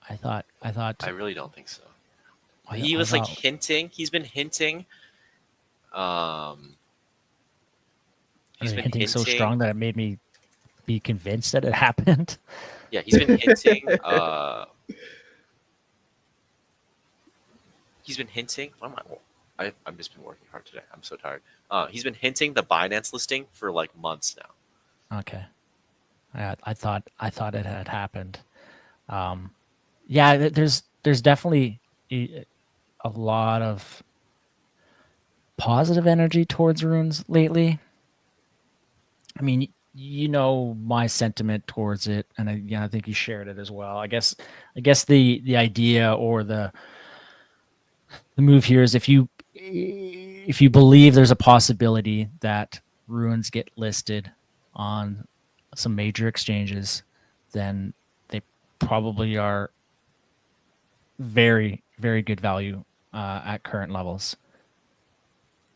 I thought. I really don't think so. I- He I was like thought- hinting. He's been hinting. He's been hinting so strong that it made me be convinced that it happened. Yeah, he's been hinting. He's been hinting. I've just been working hard today. I'm so tired. He's been hinting the Binance listing for like months now. Okay. I thought it had happened. Yeah, there's definitely a lot of positive energy towards runes lately. I mean, my sentiment towards it, and I think you shared it as well. I guess the idea or the move here is if you believe there's a possibility that runes get listed on some major exchanges, then they probably are very, very good value at current levels.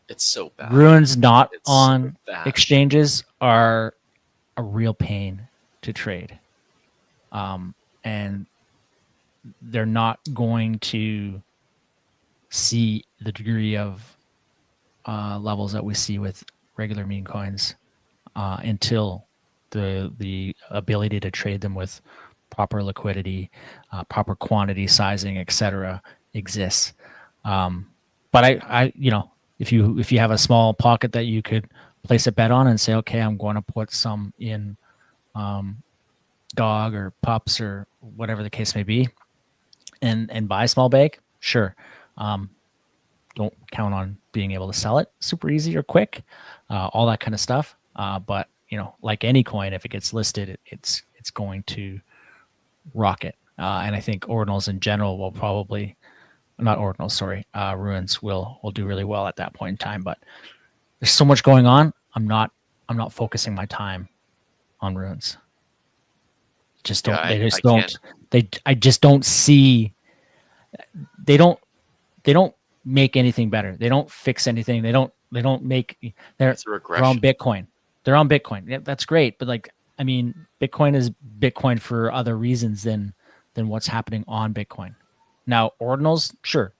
It's so bad. Runes not It's so on bad. exchanges are a real pain to trade. and they're not going to see the degree of levels that we see with regular meme coins until the ability to trade them with proper liquidity, proper quantity sizing, etc., exists. But I, if you have a small pocket that you could place a bet on and say, okay, I'm going to put some in dog or pups or whatever the case may be, and buy a small bag, sure. Don't count on being able to sell it super easy or quick, all that kind of stuff. But like any coin, if it gets listed, it's going to rocket. And I think ordinals in general will probably not ordinals, sorry, ruins will do really well at that point in time. But there's so much going on. I'm not focusing my time on ruins. Just don't. Yeah, They just I don't. can't. I just don't see. They don't make anything better. They don't fix anything. They don't make. They're It's a on regression. Bitcoin. They're on Bitcoin. Yeah, that's great. But like, I mean, Bitcoin is Bitcoin for other reasons than what's happening on Bitcoin. Now, ordinals, sure,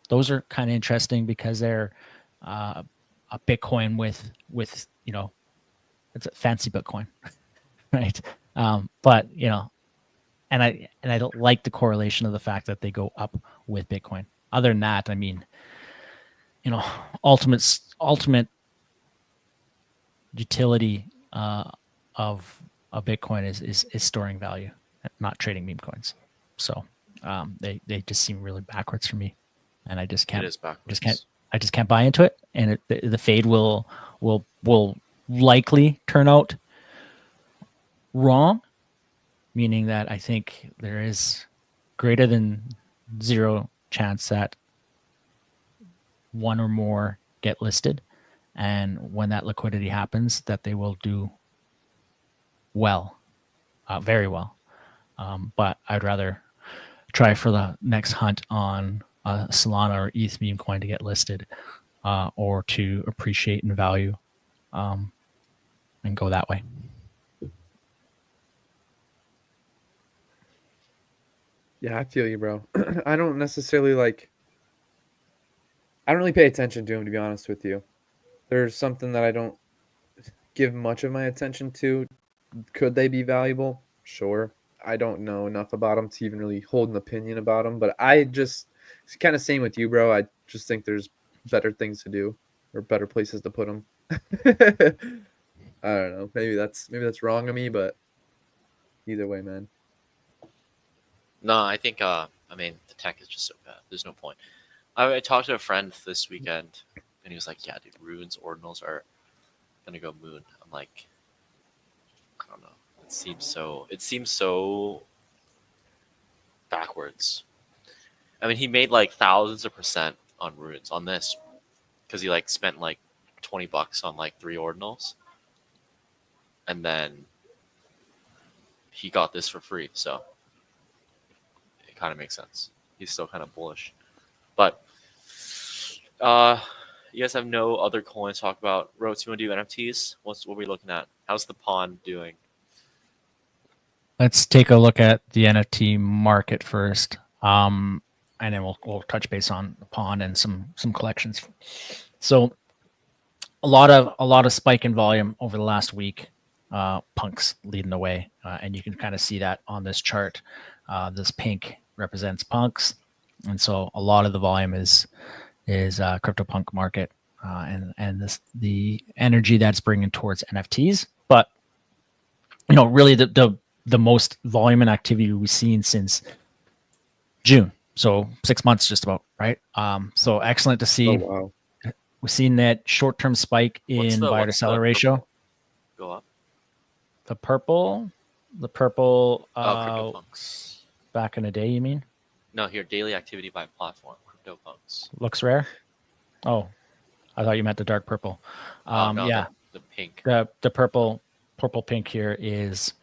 those are kind of interesting because they're a Bitcoin with it's a fancy Bitcoin, right? But and I don't like the correlation of the fact that they go up with Bitcoin. Other than that, I mean, ultimate utility of a Bitcoin is storing value, not trading meme coins. So they just seem really backwards for me, and I just It can't is backwards. I just can't buy into it. And the fade will likely turn out wrong, meaning that I think there is greater than zero chance that one or more get listed, and when that liquidity happens, that they will do well, very well. But I'd rather try for the next hunt on Solana or ETH meme coin to get listed, or to appreciate in value, and go that way. Yeah, I feel you, bro. I don't necessarily I don't really pay attention to them, to be honest with you. There's something that I don't give much of my attention to. Could they be valuable? Sure. I don't know enough about them to even really hold an opinion about them, but it's kind of same with you, bro. I just think there's better things to do or better places to put them. I don't know. Maybe that's wrong of me, but either way, man. No, I think. I mean, the tech is just so bad. There's no point. I talked to a friend this weekend, and he was like, "Yeah, dude, runes ordinals are gonna go moon." I'm like, I don't know. It seems so. It seems so backwards. I mean, he made like thousands of percent on runes on this because he like spent like $20 on like 3 ordinals, and then he got this for free. So it kind of makes sense. He's still kind of bullish, but you guys have no other coins to talk about. Rotes, you want to do NFTs? What are we looking at? How's the pond doing? Let's take a look at the NFT market first, and then we'll touch base on the pond and some collections. So a lot of spike in volume over the last week. Punks leading the way, and you can kind of see that on this chart. This pink represents punks, and so a lot of the volume is CryptoPunk market, and the energy that's bringing towards NFTs. But really the most volume and activity we've seen since June, so 6 months just about, right? So excellent to see. Oh wow. We've seen that short-term spike What's in the- buyer to what's seller the ratio. Go up. The purple, CryptoPunks. back in the day, you mean? No, here, daily activity by platform. CryptoPunks. Looks rare. Oh, I thought you meant the dark purple. No, Yeah, the pink. the purple pink here is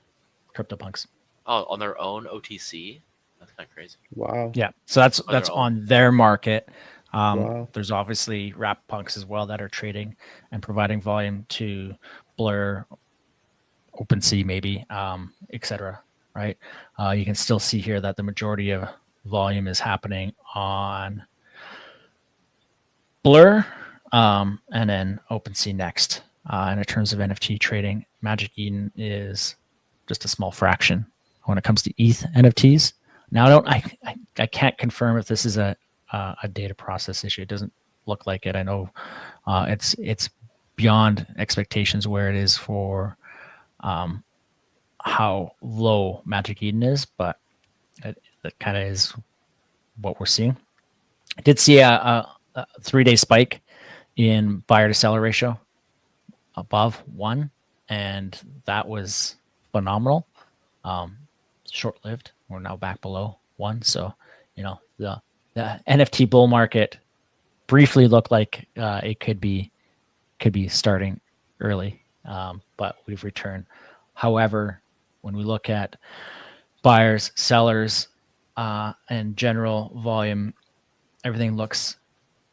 CryptoPunks. Oh, on their own OTC. That's kind of crazy. Wow. Yeah, so that's On their own. on their market. Wow. There's obviously wrap punks as well that are trading and providing volume to Blur, OpenSea maybe, etc. right? You can still see here that the majority of volume is happening on Blur, and then OpenSea next. And in terms of NFT trading, Magic Eden is just a small fraction when it comes to ETH NFTs. Now, I can't confirm if this is a data process issue. It doesn't look like it. I know it's beyond expectations where it is for how low Magic Eden is, but that kind of is what we're seeing. I did see a 3-day spike in buyer to seller ratio above 1, and that was phenomenal. Short-lived. We're now back below 1. So, the NFT bull market briefly looked like it could be starting early, but we've returned. However, when we look at buyers, sellers, and general volume, everything looks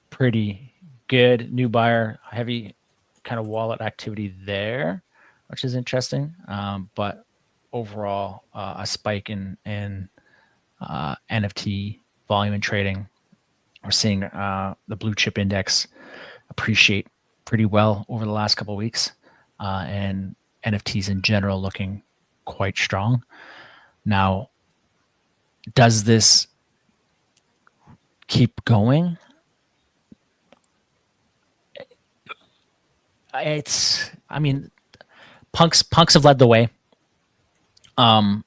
pretty good. New buyer, heavy kind of wallet activity there, which is interesting. But overall, a spike in NFT volume and trading. We're seeing the blue chip index appreciate pretty well over the last couple of weeks, and NFTs in general looking quite strong. Now, does this keep going? Punks have led the way, and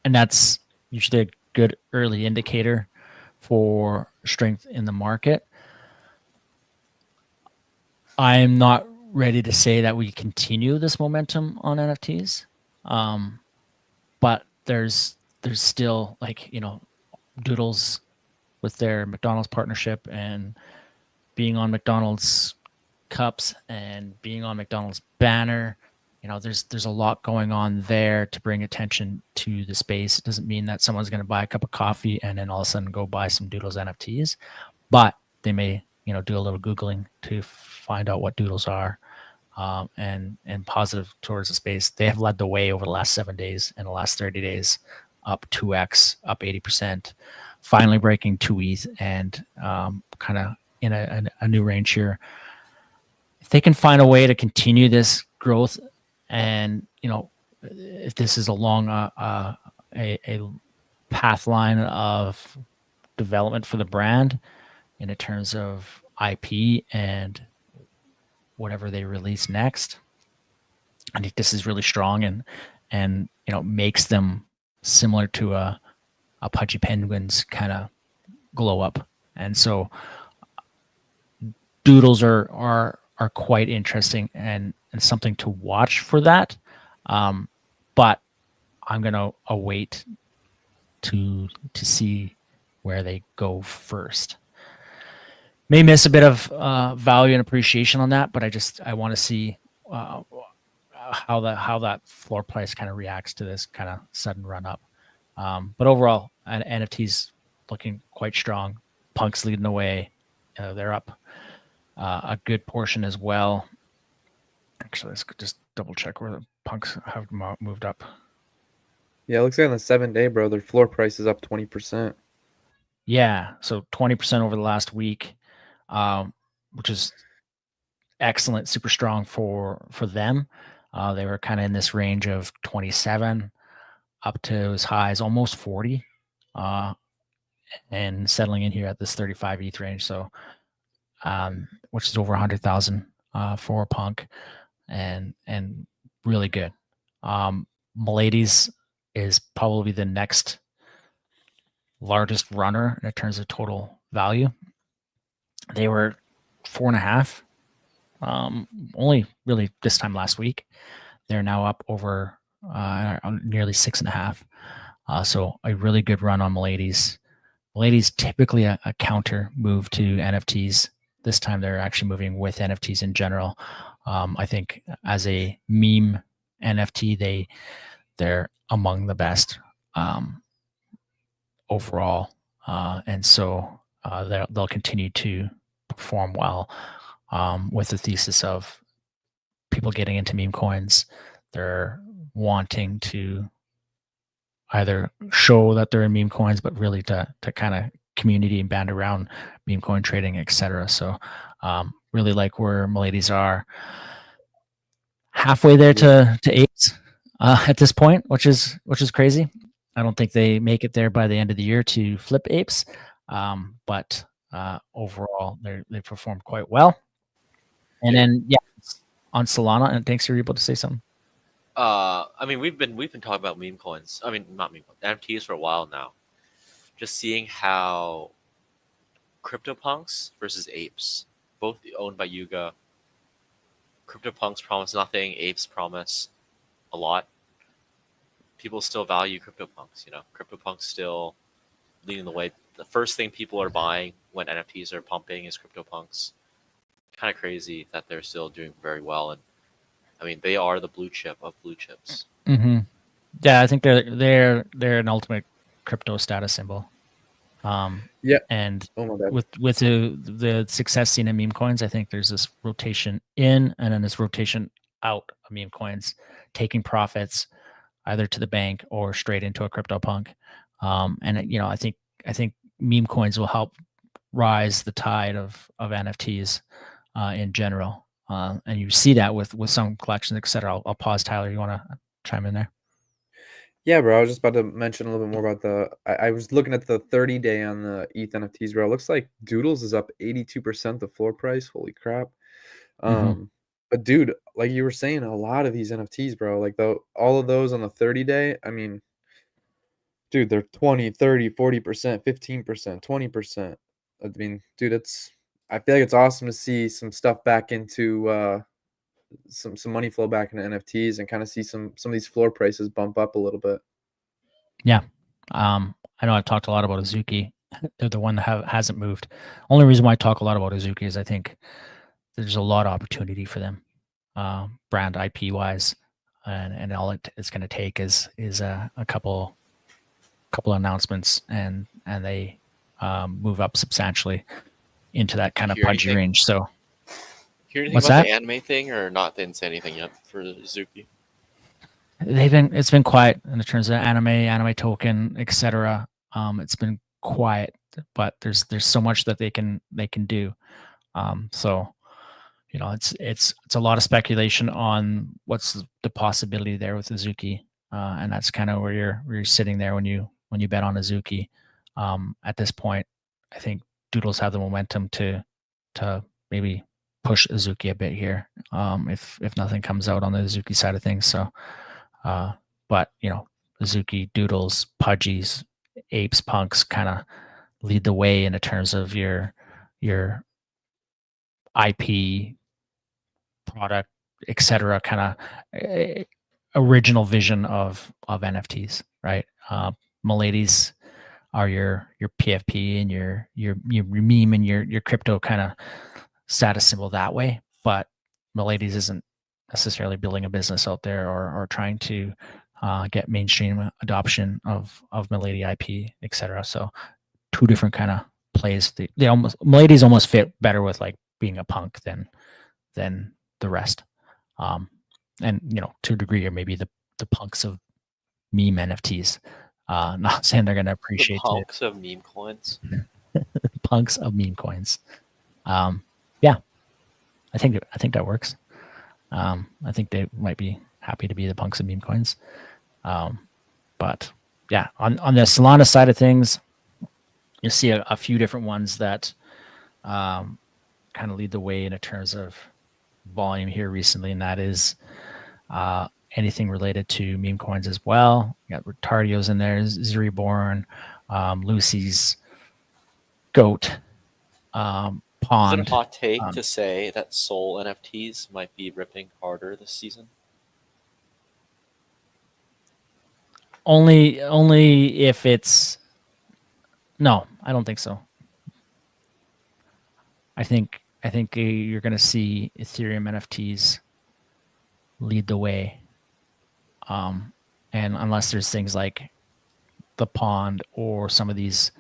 that's usually a good early indicator for strength in the market. I'm not ready to say that we continue this momentum on NFTs, but there's still, like, Doodles with their McDonald's partnership and being on McDonald's cups and being on McDonald's banner. There's a lot going on there to bring attention to the space. It doesn't mean that someone's going to buy a cup of coffee and then all of a sudden go buy some Doodles NFTs, but they may do a little Googling to find out what Doodles are, and positive towards the space. They have led the way over the last 7 days and the last 30 days, up 2x, up 80%, finally breaking 2 ETH, and kind of in a new range here. If they can find a way to continue this growth, and if this is along a path line of development for the brand in terms of IP and whatever they release next, I think this is really strong and makes them similar to a Pudgy Penguins kind of glow up. And so Doodles are quite interesting and something to watch for that. But I'm gonna await to see where they go first. May miss a bit of value and appreciation on that, but I want to see how that floor price kind of reacts to this kind of sudden run up. But overall, NFTs looking quite strong. Punk's leading the way. They're up a good portion as well. Actually, let's just double check where the Punks have moved up. Yeah, it looks like on the 7-day, bro, their floor price is up 20%. Yeah, so 20% over the last week, which is excellent, super strong for them. They were kind of in this range of 27 up to as high as almost 40, and settling in here at this 35 ETH range. So, which is over 100,000 for Punk, and really good. Milady's is probably the next largest runner in terms of total value. They were 4.5, only really this time last week. They're now up over nearly 6.5. So a really good run on Milady's. Milady's typically a counter move to NFTs. This time they're actually moving with NFTs in general. I think as a meme NFT, they're among the best overall, and so they'll continue to perform well, with the thesis of people getting into meme coins. They're wanting to either show that they're in meme coins, but really to kind of community and band around meme coin trading, etc. So really like where Milady's are halfway there to apes at this point, which is crazy. I don't think they make it there by the end of the year to flip apes, but overall they performed quite well. And then on Solana, and thanks, you're able to say something. I mean, we've been talking about meme coins. I mean, not meme coins, NFTs for a while now. Just seeing how CryptoPunks versus apes, both owned by Yuga. CryptoPunks promise nothing. Apes promise a lot. People still value CryptoPunks. CryptoPunks still leading the way. The first thing people are buying when NFTs are pumping is CryptoPunks. Kind of crazy that they're still doing very well, and I mean they are the blue chip of blue chips. Mm-hmm. Yeah, I think they're an ultimate crypto status symbol. And with the success seen in meme coins, I think there's this rotation in and then this rotation out of meme coins, taking profits either to the bank or straight into a CryptoPunk. And I think meme coins will help rise the tide of NFTs in general. And you see that with some collections, etc. I'll pause. Tyler, you want to chime in there? Yeah, bro. I was just about to mention a little bit more about I was looking at the 30-day on the ETH NFTs, bro. It looks like Doodles is up 82% the floor price. Holy crap. But dude, like you were saying, a lot of these NFTs, bro, like all of those on the 30-day, I mean, dude, they're 20, 30, 40%, 15%, 20%. I mean, dude, I feel like it's awesome to see some stuff back into some money flow back into NFTs and kind of see some of these floor prices bump up a little bit. Yeah. I know I've talked a lot about Azuki. They're the one that hasn't moved. Only reason why I talk a lot about Azuki is I think there's a lot of opportunity for them, brand IP wise, and all it's going to take is a couple announcements and they move up substantially into that kind of pudgy range. So, hear anything about the anime thing or not? They didn't say anything yet for Azuki. It's been quiet in terms of anime token, etc. It's been quiet, but there's so much that they can do. So it's a lot of speculation on what's the possibility there with Azuki, and that's kind of where you're sitting there when you bet on Azuki. At this point, I think Doodles have the momentum to maybe push Azuki a bit here, if nothing comes out on the Azuki side of things. So. But Azuki, Doodles, Pudgies, Apes, Punks kind of lead the way in terms of your IP product, etc. kind of original vision of NFTs, right? Milady's are your PFP and your meme and your crypto kind of status symbol that way, but Milady's isn't necessarily building a business out there or trying to get mainstream adoption of Milady IP, etc. So two different kind of plays. Milady's almost fit better with like being a punk than the rest. And to a degree, or maybe the punks of meme NFTs. Not saying they're gonna appreciate the punks of meme coins. Punks of meme coins. Yeah, I think that works. I think they might be happy to be the punks of meme coins. But yeah, on the Solana side of things, you see a few different ones that kind of lead the way in terms of volume here recently, and that is anything related to meme coins as well. You got Retardio's in there, Zuriborn, Lucy's Goat, Pond. Is it a hot take to say that Soul NFTs might be ripping harder this season? Only if it's... No, I don't think so. I think you're going to see Ethereum NFTs lead the way. And unless there's things like the Pond or some of these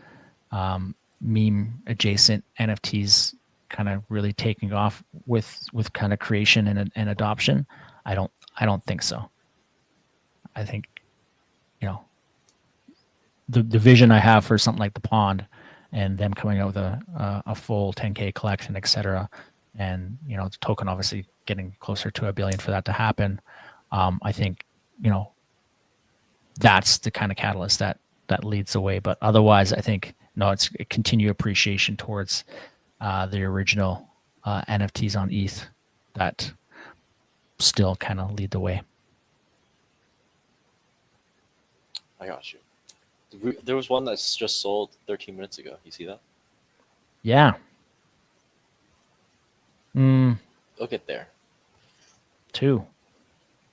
meme adjacent NFTs kind of really taking off with kind of creation and adoption, I don't think so. I think the vision I have for something like the Pond, and them coming out with a full 10K collection, etc. And the token obviously getting closer to $1 billion for that to happen. I think that's the kind of catalyst that leads the way. But otherwise, I think it's a continued appreciation towards the original NFTs on ETH that still kind of lead the way. I got you. There was one that's just sold 13 minutes ago. You see that? Yeah. Look at there. 2.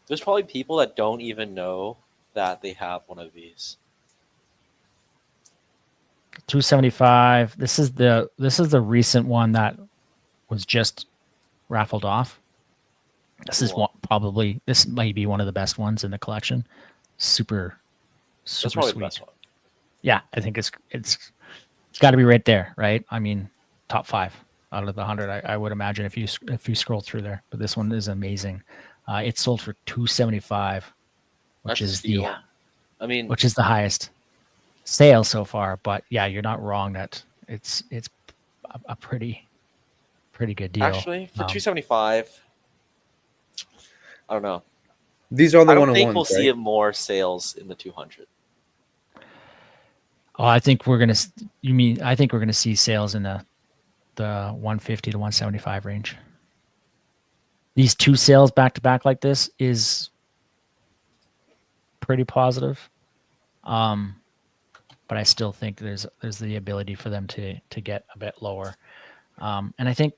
There's probably people that don't even know that they have one of these. 275. This is the recent one that was just raffled off. This is this might be one of the best ones in the collection. Super That's probably sweet. the best one. Yeah, I think it's got to be right there, right? I mean, top 5 out of the 100. I would imagine if you scroll through there. But this one is amazing. It sold for 275, which is which is the highest sale so far. But yeah, you're not wrong that it's a pretty good deal. Actually, for 275, I don't know. These are the I don't one-on-ones, think we'll see right? more sales in the 200. Oh, I think we're gonna. I think we're gonna see sales in the 150 to 175 range. These 2 sales back to back like this is pretty positive, but I still think there's the ability for them to get a bit lower, and I think,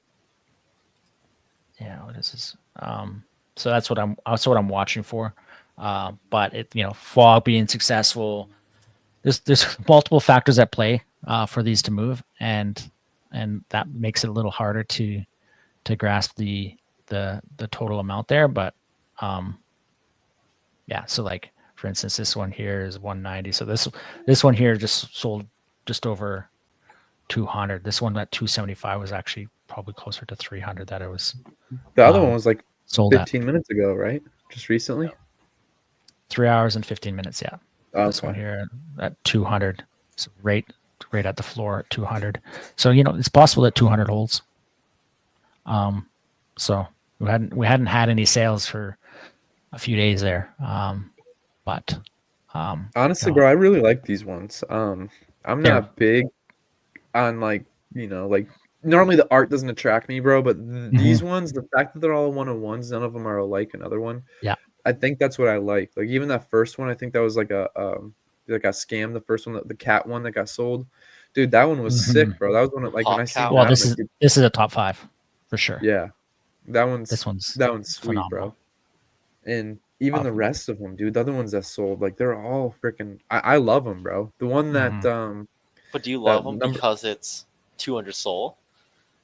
what is this? So that's what I'm watching for, but fog being successful. There's multiple factors at play for these to move, and that makes it a little harder to grasp the total amount there. But so like for instance, this one here is 190. So this one here just sold just over 200. This one at 275 was actually probably closer to 300 that it was. The other one was like sold 15 minutes ago, right? Just recently. 3 hours and 15 minutes. Yeah. Okay. This one here at 200. So right at the floor at 200. So it's possible that 200 holds. So we hadn't had any sales for a few days there. But honestly, bro, I really like these ones. I'm not big on like normally the art doesn't attract me, bro, but these ones, the fact that they're all one-on-ones, none of them are alike another one. Yeah. I think that's what I like. Like even that first one, I think that was like a scam. The first one, the cat one that got sold, dude, that one was sick, bro. That was one of, like when I see. Well, this is a top 5 for sure. Yeah, that one's sweet, phenomenal. bro. And even the rest of them, dude, the other ones that sold, like they're all freaking. I love them, bro. The one that But do you love them because it's 200 soul?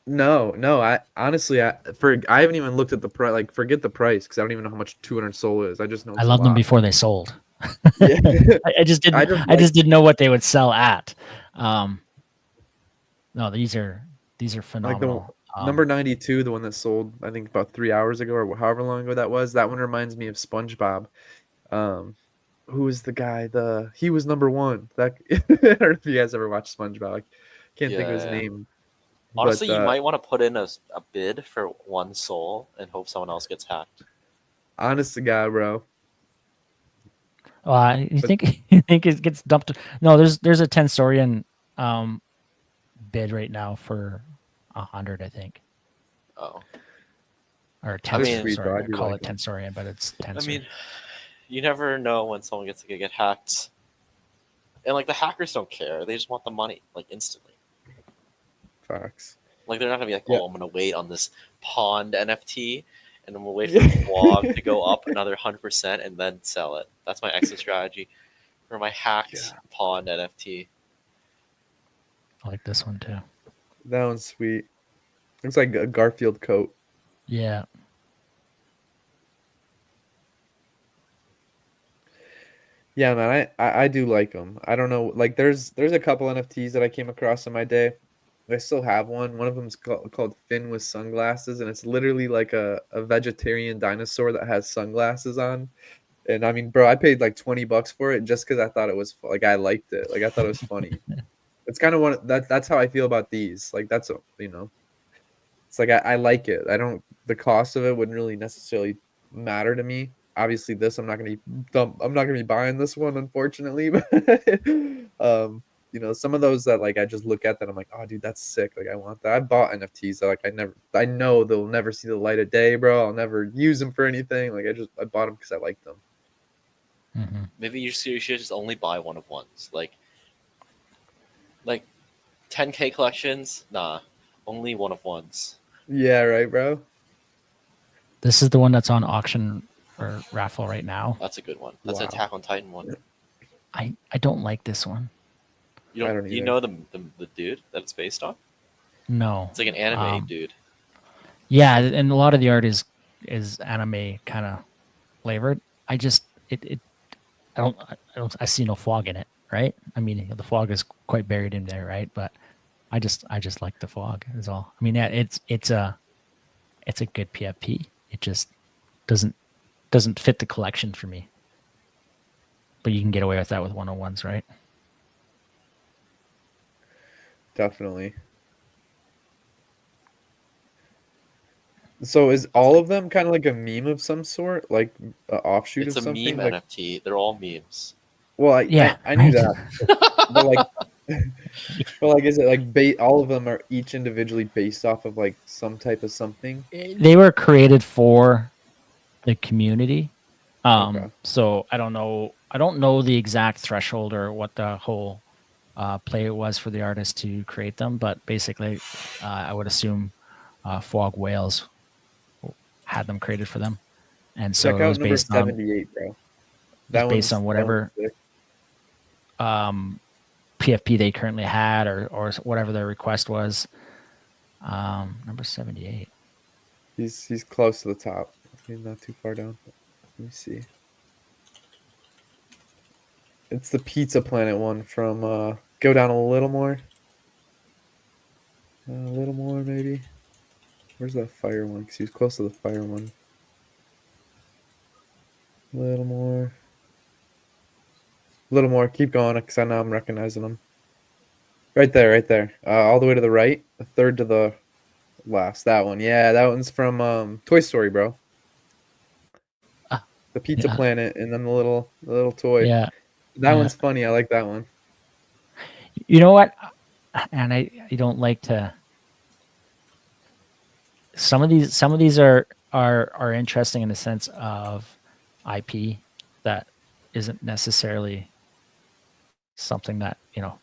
No. I honestly, I haven't even looked at the price. Like, forget the price because I don't even know how much 200 soul is. I just know. I loved them before they sold. Yeah. I just didn't. I just didn't know what they would sell at. No, these are phenomenal. Like number 92, the one that sold, I think about 3 hours ago or however long ago that was. That one reminds me of SpongeBob. Who is the guy? He was number 1. That I don't know if you guys ever watched SpongeBob. I can't think of his name. Honestly, you might want to put in a bid for 1 soul and hope someone else gets hacked. Honest to God, bro. You think it gets dumped? No, there's a Tensorian bid right now for 100, I think. Oh. Or 10. Sorry, I call it Tensorian, but it's Tensorian. I mean, you never know when someone gets to get hacked, and like the hackers don't care; they just want the money like instantly. Facts. Like they're not gonna be like, I'm gonna wait on this Pond NFT, and I'm gonna wait for the vlog to go up another 100% and then sell it. That's my exit strategy for my hacked Pond NFT. I like this one too. That one's sweet. Looks like a Garfield coat. Yeah. Yeah, man, I do like them. I don't know, like there's a couple NFTs that I came across in my day. I still have one. One of them's called Finn with sunglasses, and it's literally like a vegetarian dinosaur that has sunglasses on. And I mean, bro, I paid like $20 for it just because I thought it was like I liked it. Like I thought it was funny. It's kind of that's how I feel about these. Like that's it's like I like it. I don't the cost of it wouldn't really necessarily matter to me. Obviously, this I'm not gonna be buying this one, unfortunately. But some of those that like I just look at that I'm like, oh, dude, that's sick. Like I want that. I bought NFTs that like I know they'll never see the light of day, bro. I'll never use them for anything. Like I bought them because I liked them. Mhm. Maybe you should just only buy one of ones. Like 10K collections, nah, only one of ones. Yeah, right, bro. This is the one that's on auction or raffle right now. That's a good one. That's Wow. an Attack on Titan one. I don't like this one. You I don't, don't you either. know the dude that it's based on? No. It's like an anime dude. Yeah, and a lot of the art is anime kind of flavored. I just I see no fog in it, right? I mean, the fog is quite buried in there, right? But I just like the fog is all. I mean, yeah, it's a good PFP. It just doesn't fit the collection for me. But you can get away with that with 101s, right? Definitely. So is all of them kind of like a meme of some sort, like an offshoot It's of a something? meme Like, NFT. They're all memes. well, Yeah, I knew right? that, but like, but like, is it like all of them are each individually based off of like some type of something? They were created for the community. Okay. So I don't know the exact threshold or what the whole play was for the artist to create them, but basically, I would assume Fog Whales had them created for them, and so Check it out was number based on 78, bro. based on That one's whatever sick. PFP they currently had or whatever their request was. Number 78. He's close to the top. He's not too far down. Let me see. It's the Pizza Planet one from go down a little more. A little more maybe. Where's that fire one? Because he was close to the fire one. A little more. A little more. Keep going because I know I'm recognizing them. Right there, right there. All the way to the right. A third to the last. That one. Yeah, that one's from Toy Story, bro. The Pizza Yeah, Planet and then the little toy. yeah, That yeah. one's funny. I like that one. You know what? And I don't like to. Some of these are interesting in the sense of IP that isn't necessarily something that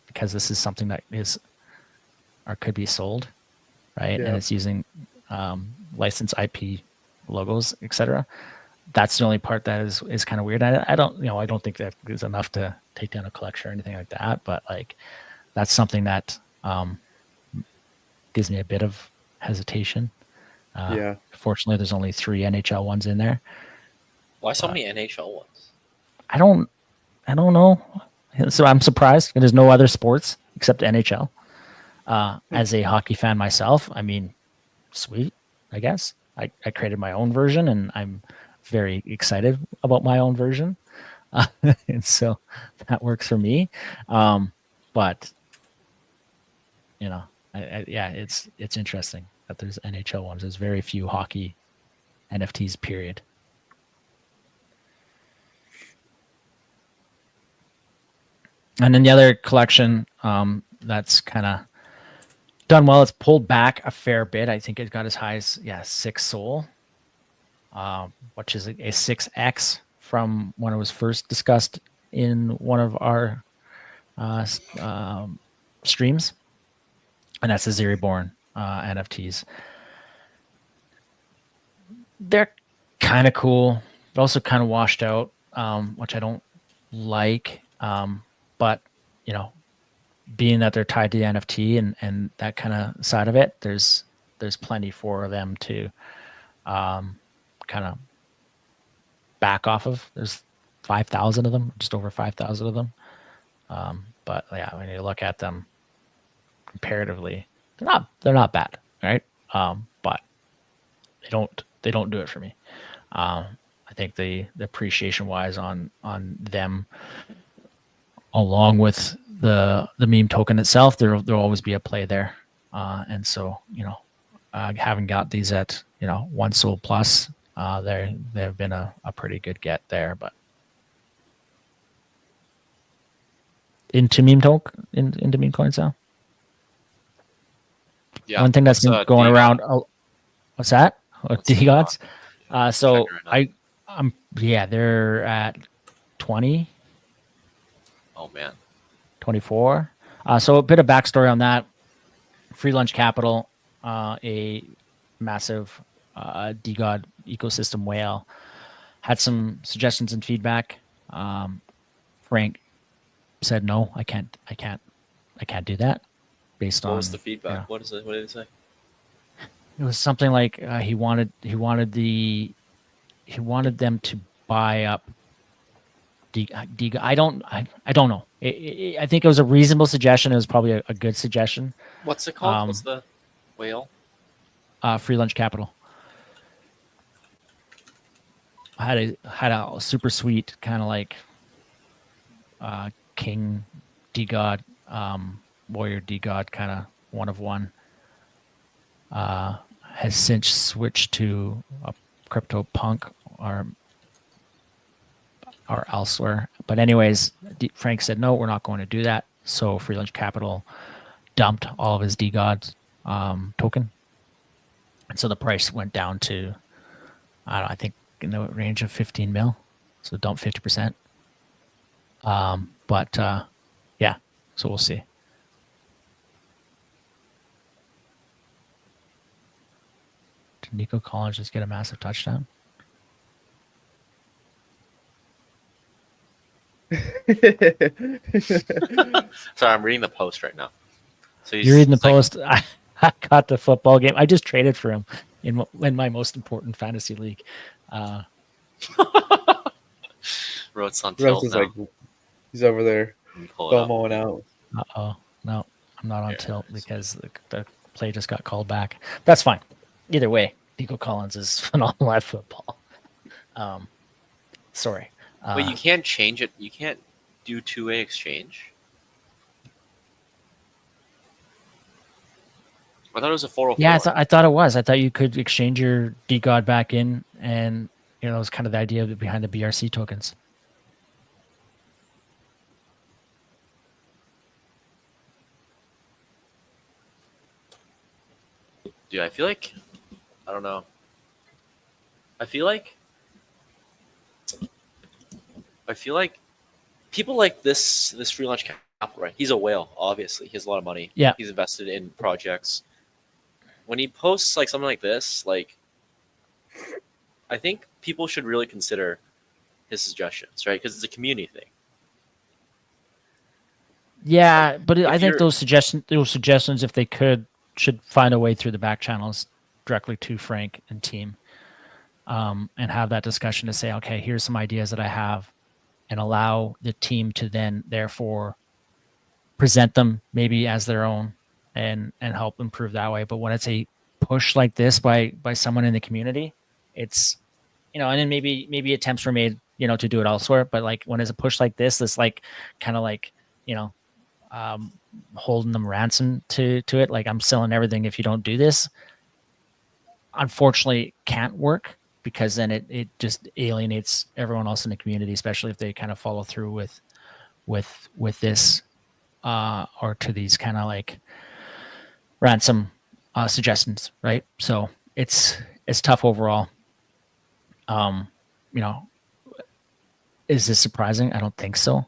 because this is something that is or could be sold, right? And Yeah. it's using licensed IP logos, etc. That's the only part that is kind of weird. I don't think that is enough to take down a collection or anything like that. But like, that's something that gives me a bit of hesitation. Yeah. Fortunately, there's only 3 NHL ones in there. Why so many NHL ones? I don't know. So I'm surprised. There's no other sports except NHL. As a hockey fan myself, I mean, sweet, I guess. I created my own version, and I'm very excited about my own version. And so that works for me. But yeah, it's interesting that there's NHL ones. There's very few hockey NFTs, period. And then the other collection that's kind of done well, it's pulled back a fair bit. I think it got as high as 6 Soul, which is a 6X from when it was first discussed in one of our streams. And that's the Zeriborn NFTs. They're kind of cool, but also kind of washed out, which I don't like. But being that they're tied to the NFT and that kind of side of it, there's plenty for them to kind of back off of. There's 5,000 of them, just over 5,000 of them. But yeah, when you look at them comparatively, they're not bad, right? But they don't do it for me. I think the appreciation wise on them, along with the meme token itself, there'll always be a play there. And so, having got these at, 1 SOL plus, they've been a pretty good get there. But into meme coins now. Yeah. One thing that's been going around. What's that? D-Gods. So right they're at 20. Oh man. 24. So a bit of backstory on that. Free Lunch Capital, a massive DeGod ecosystem whale, had some suggestions and feedback. Frank said, no, I can't do that. Based on What was the feedback? What did he say? It was something like he wanted them to buy up I don't know. I think it was a reasonable suggestion. It was probably a good suggestion. What's it called? What's the whale? Free Lunch Capital. I had a super sweet kind of like King D-God, Warrior D-God kind of one of one. Has since switched to a crypto punk or elsewhere. But anyways, Frank said, no, we're not going to do that. So Free Lunch Capital dumped all of his DeGod token. And so the price went down to, I think in the range of 15 mil. So dump 50%. Yeah, so we'll see. Did Nico Collins just get a massive touchdown? Sorry, I'm reading the post right now. So you're reading the post. I got the football game. I just traded for him in my most important fantasy league. Road's on tilt now. Like, he's over there FOMOing out. No, I'm not on tilt because the play just got called back. That's fine. Either way, Nico Collins is phenomenal at football. Sorry. But you can't change it. You can't do two-way exchange. I thought it was a 404. Yeah, I thought it was. I thought you could exchange your DeGod back in, and it was kind of the idea behind the BRC tokens. Dude, I feel like I don't know. I feel like people like this Free Lunch Capital, right? He's a whale, obviously. He has a lot of money. Yeah. He's invested in projects. When he posts like something like this, like I think people should really consider his suggestions, right? Because it's a community thing. Yeah, but I think those suggestions, if they could, should find a way through the back channels directly to Frank and team, and have that discussion to say, okay, here's some ideas that I have, and allow the team to then therefore present them maybe as their own and help improve that way. But when it's a push like this by someone in the community, it's, and then maybe attempts were made, to do it elsewhere. But like when it's a push like this like kind of like, holding them ransom to it. Like, I'm selling everything if you don't do this. Unfortunately, can't work, because then it just alienates everyone else in the community, especially if they kind of follow through with this, or to these kind of like ransom suggestions, right? So it's tough overall. Is this surprising? I don't think so.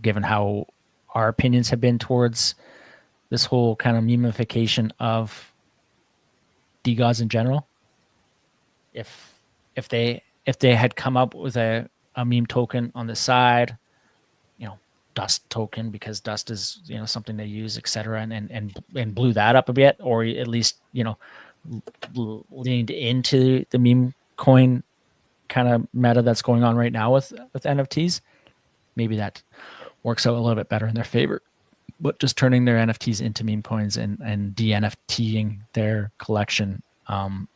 Given how our opinions have been towards this whole kind of memification of DeGods in general. If they had come up with a meme token on the side, dust token, because dust is something they use, etc., and blew that up a bit, or at least leaned into the meme coin kind of meta that's going on right now with NFTs, maybe that works out a little bit better in their favor. But just turning their NFTs into meme coins and de-NFTing their collection,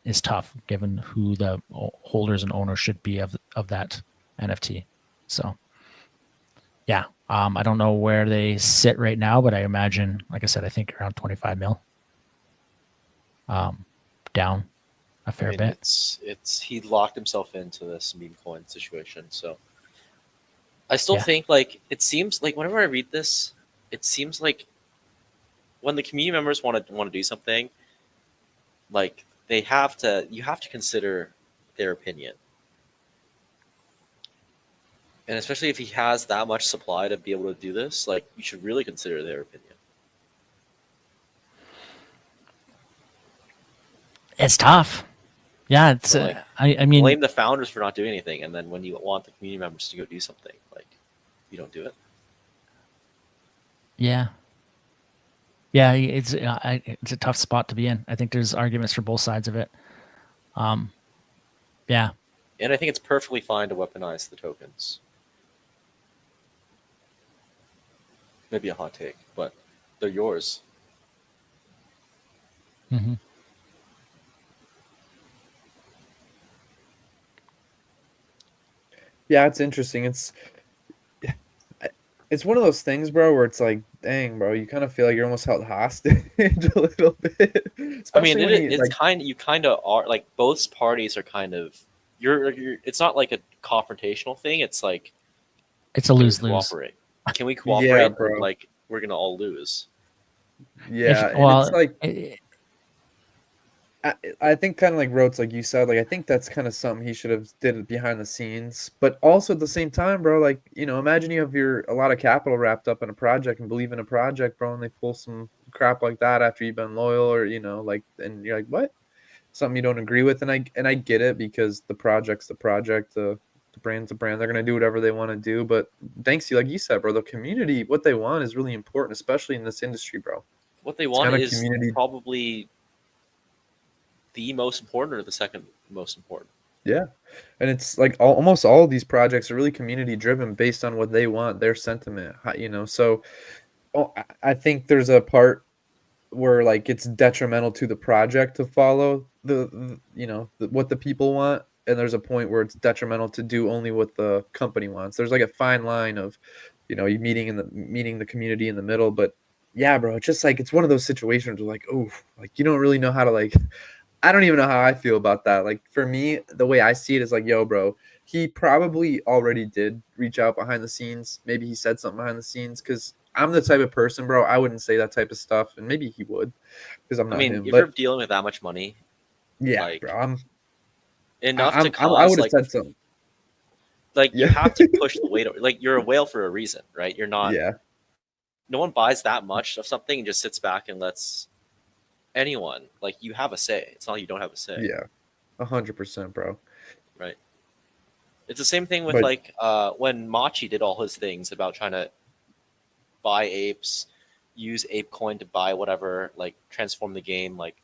is tough given who the holders and owners should be of that NFT. So yeah, I don't know where they sit right now, but I imagine, like I said, I think around 25 mil. Down a fair bit. It's he locked himself into this meme coin situation. So I still Yeah. think like it seems like whenever I read this, it seems like when the community members want to do something, like you have to consider their opinion. And especially if he has that much supply to be able to do this, like you should really consider their opinion. It's tough. Yeah, it's. Like, I mean, blame the founders for not doing anything, and then when you want the community members to go do something, like you don't do it. yeah, it's a tough spot to be in. I think there's arguments for both sides of it. Yeah, And I think it's perfectly fine to weaponize the tokens. Maybe a hot take, but they're yours. mm-hmm. Yeah, it's interesting. It's one of those things, bro, where it's like, dang, bro, you kind of feel like you're almost held hostage a little bit. I mean, Especially when you, it's like, you kind of are like both parties are kind of you're. It's not like a confrontational thing. It's like It's a can we lose-lose. cooperate? Can we cooperate? Yeah, Or, bro. like we're gonna all lose. yeah, and well, it's like it- I think kind of like Rotes, like you said, like I think that's kind of something he should have did it behind the scenes. But also at the same time, bro, like imagine you have a lot of capital wrapped up in a project and believe in a project, bro, and they pull some crap like that after you've been loyal, or like, and you're like, what? Something you don't agree with, and I get it because the project's the project, the brand's the brand. They're gonna do whatever they want to do. But thanks to you, like you said, bro, the community, what they want is really important, especially in this industry, bro. What they want kinda is community- probably the most important or the second most important. Yeah, and it's like almost all of these projects are really community driven based on what they want, their sentiment, So I think there's a part where like it's detrimental to the project to follow what the people want, and there's a point where it's detrimental to do only what the company wants. There's like a fine line of you meeting the community in the middle. But yeah, bro, it's just like it's one of those situations where like, oh, like you don't really know how to like. I don't even know how I feel about that. Like for me, the way I see it is like, yo, bro, he probably already did reach out behind the scenes. Maybe he said something behind the scenes, because I'm the type of person, bro, I wouldn't say that type of stuff, and maybe he would, because I'm I not mean, him. if But you're dealing with that much money, yeah, like, bro, enough to I cause would have like said something. like you Yeah. have to push the weight. Like you're a whale for a reason, right? You're not. Yeah, No one buys that much of something and just sits back and lets anyone. Like you have a say. It's not like you don't have a say. yeah, 100%, bro. Right. It's the same thing with But- like when Machi did all his things about trying to buy apes, use ape coin to buy whatever, like transform the game. Like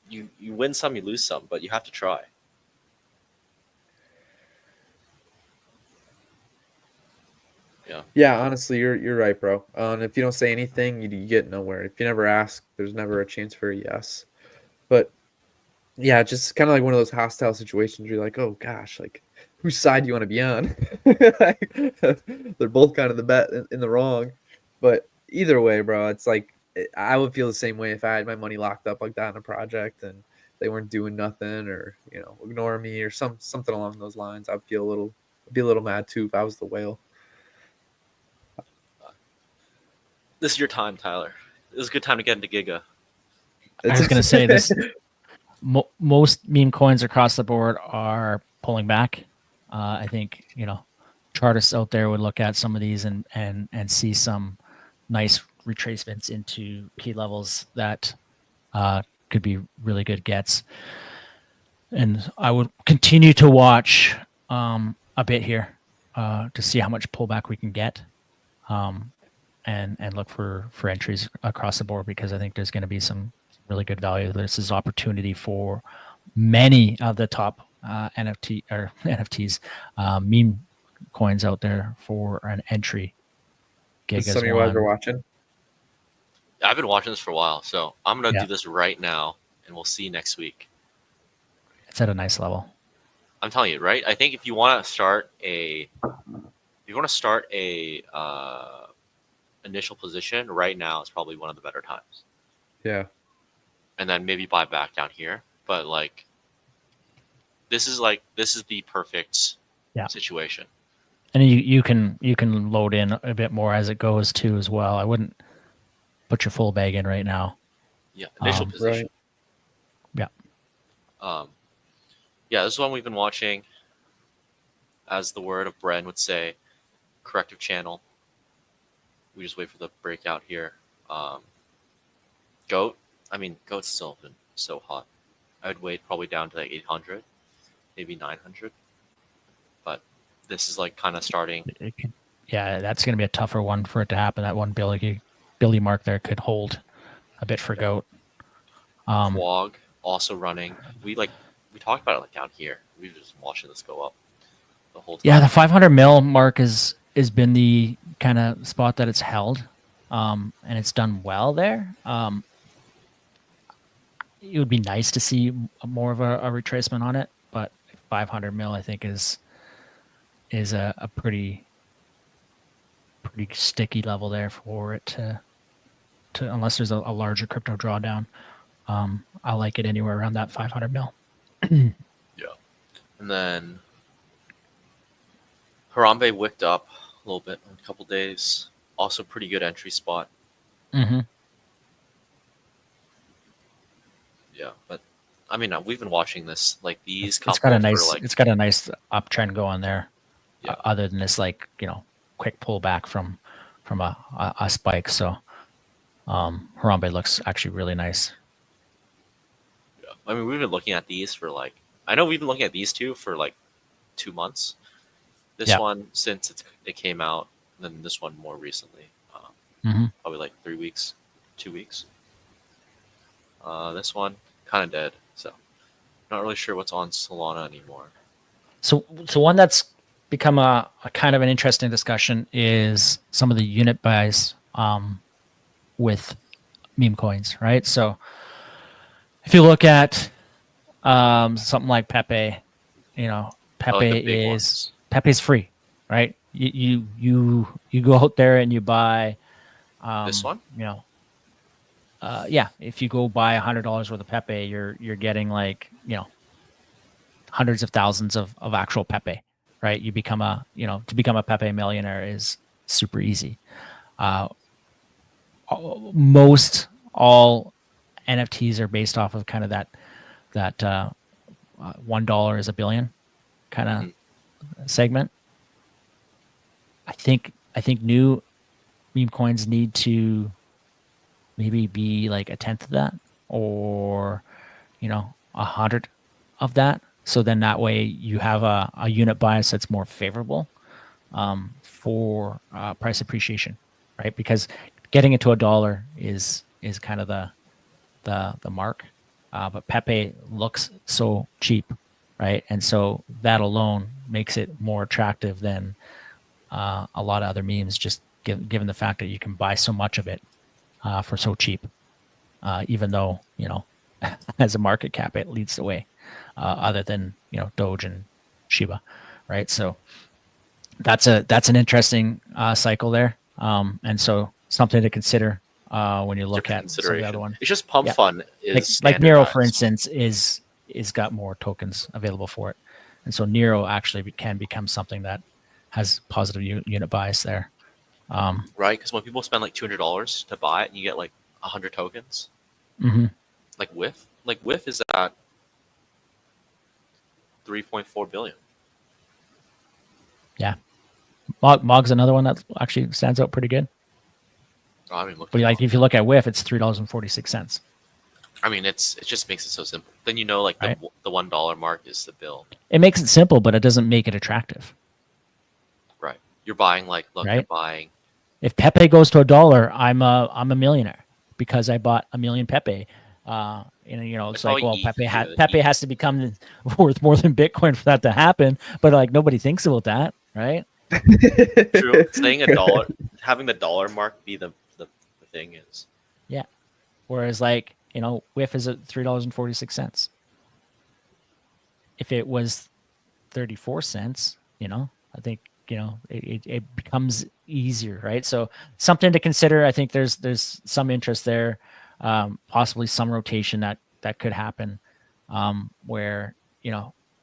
you win some, you lose some, but you have to try. Yeah, honestly, you're right, bro. If you don't say anything, you get nowhere. If you never ask, there's never a chance for a yes. But yeah, just kind of like one of those hostile situations. You're like, oh gosh, like whose side do you want to be on? Like, they're both kind of the bet in the wrong. But either way, bro, it's like I would feel the same way if I had my money locked up like that in a project and they weren't doing nothing, or ignore me or something along those lines. I'd be a little mad too if I was the whale. This is your time, Tyler. This is a good time to get into Giga. I was going to say this. Most meme coins across the board are pulling back. I think chartists out there would look at some of these and see some nice retracements into key levels that could be really good gets. And I would continue to watch a bit here to see how much pullback we can get. And look for entries across the board, because I think there's going to be some really good value. This is opportunity for many of the top NFTs, meme coins out there for an entry. Is some of you guys are watching? I've been watching this for a while, so I'm gonna Yeah. do this right now. and we'll see next week. It's at a nice level. I'm telling you, right? I think if you want to start a initial position right now, is probably one of the better times. Yeah. And then maybe buy back down here. But like, this is the perfect situation. And you can load in a bit more as it goes too as well. I wouldn't put your full bag in right now. Yeah, initial position. Right. Yeah. Yeah, this is one we've been watching. As the word of Bren would say, corrective channel. We just wait for the breakout here. Goat. I mean, Goat's still been so hot. I would wait probably down to like 800, maybe 900. But this is like kind of starting. Yeah, that's going to be a tougher one for it to happen. That one Billy mark there could hold a bit for Goat. Quag also running. We talked about it like down here. We were just watching this go up the whole time. Yeah, the 500 mil mark has been the kind of spot that it's held, and it's done well there. It would be nice to see more of a retracement on it, but 500 mil I think is a pretty sticky level there for it to unless there's a larger crypto drawdown. I like it anywhere around that 500 mil. Yeah. And then Harambe wicked up a little bit in a couple days. Also pretty good entry spot. Mm-hmm. Yeah, but I mean, we've been watching this like these. It's got a nice uptrend going there. Yeah. Other than this, like quick pullback from a spike. So Harambe looks actually really nice. Yeah, I mean, we've been looking at these for like. I know we've been looking at these two for like 2 months. This one since it came out, and then this one more recently. Probably like 3 weeks, 2 weeks. This one kind of dead, so not really sure what's on Solana anymore. So one that's become a kind of an interesting discussion is some of the unit buys with meme coins, right? So if you look at something like Pepe, Pepe's free, right? You go out there and you buy this one. If you go buy $100 worth of Pepe, you're getting like hundreds of thousands of actual Pepe, right? You become to become a Pepe millionaire is super easy. Most all NFTs are based off of kind of that $1 is a billion kind of segment. I think new meme coins need to maybe be like 1/10 of that, or 100 of that. So then that way you have a unit bias that's more favorable for price appreciation, right? Because getting it to $1 is kind of the mark, but Pepe looks so cheap, right? And so that alone makes it more attractive than a lot of other memes, just given the fact that you can buy so much of it for so cheap, even though as a market cap it leads the way, other than Doge and Shiba, right? So that's an interesting cycle there, and so something to consider when you look at some of the other one. It's just Pump Fun is like Nero, for instance, is got more tokens available for it, and so Nero actually can become something that has positive unit bias there. Right, because when people spend like $200 to buy it, and you get like 100 tokens. Mm-hmm. Like Whiff is at 3.4 billion. Yeah, Mog's another one that actually stands out pretty good. Oh, I mean, but like if you look at Whiff, it's $3.46. I mean, it just makes it so simple. Then like right? the $1 mark is the bill. It makes it simple, but it doesn't make it attractive. Right, you're buying right? You're buying. If Pepe goes to $1, I'm a millionaire because I bought a million Pepe. It's like, well, Pepe has to become worth more than Bitcoin for that to happen. But like nobody thinks about that, right? True. Saying $1, having the dollar mark be the thing is. Yeah. Whereas like WIF is at $3.46. If it was 34 cents, I think, it becomes easier, right? So something to consider. I think there's some interest there, possibly some rotation that could happen, where,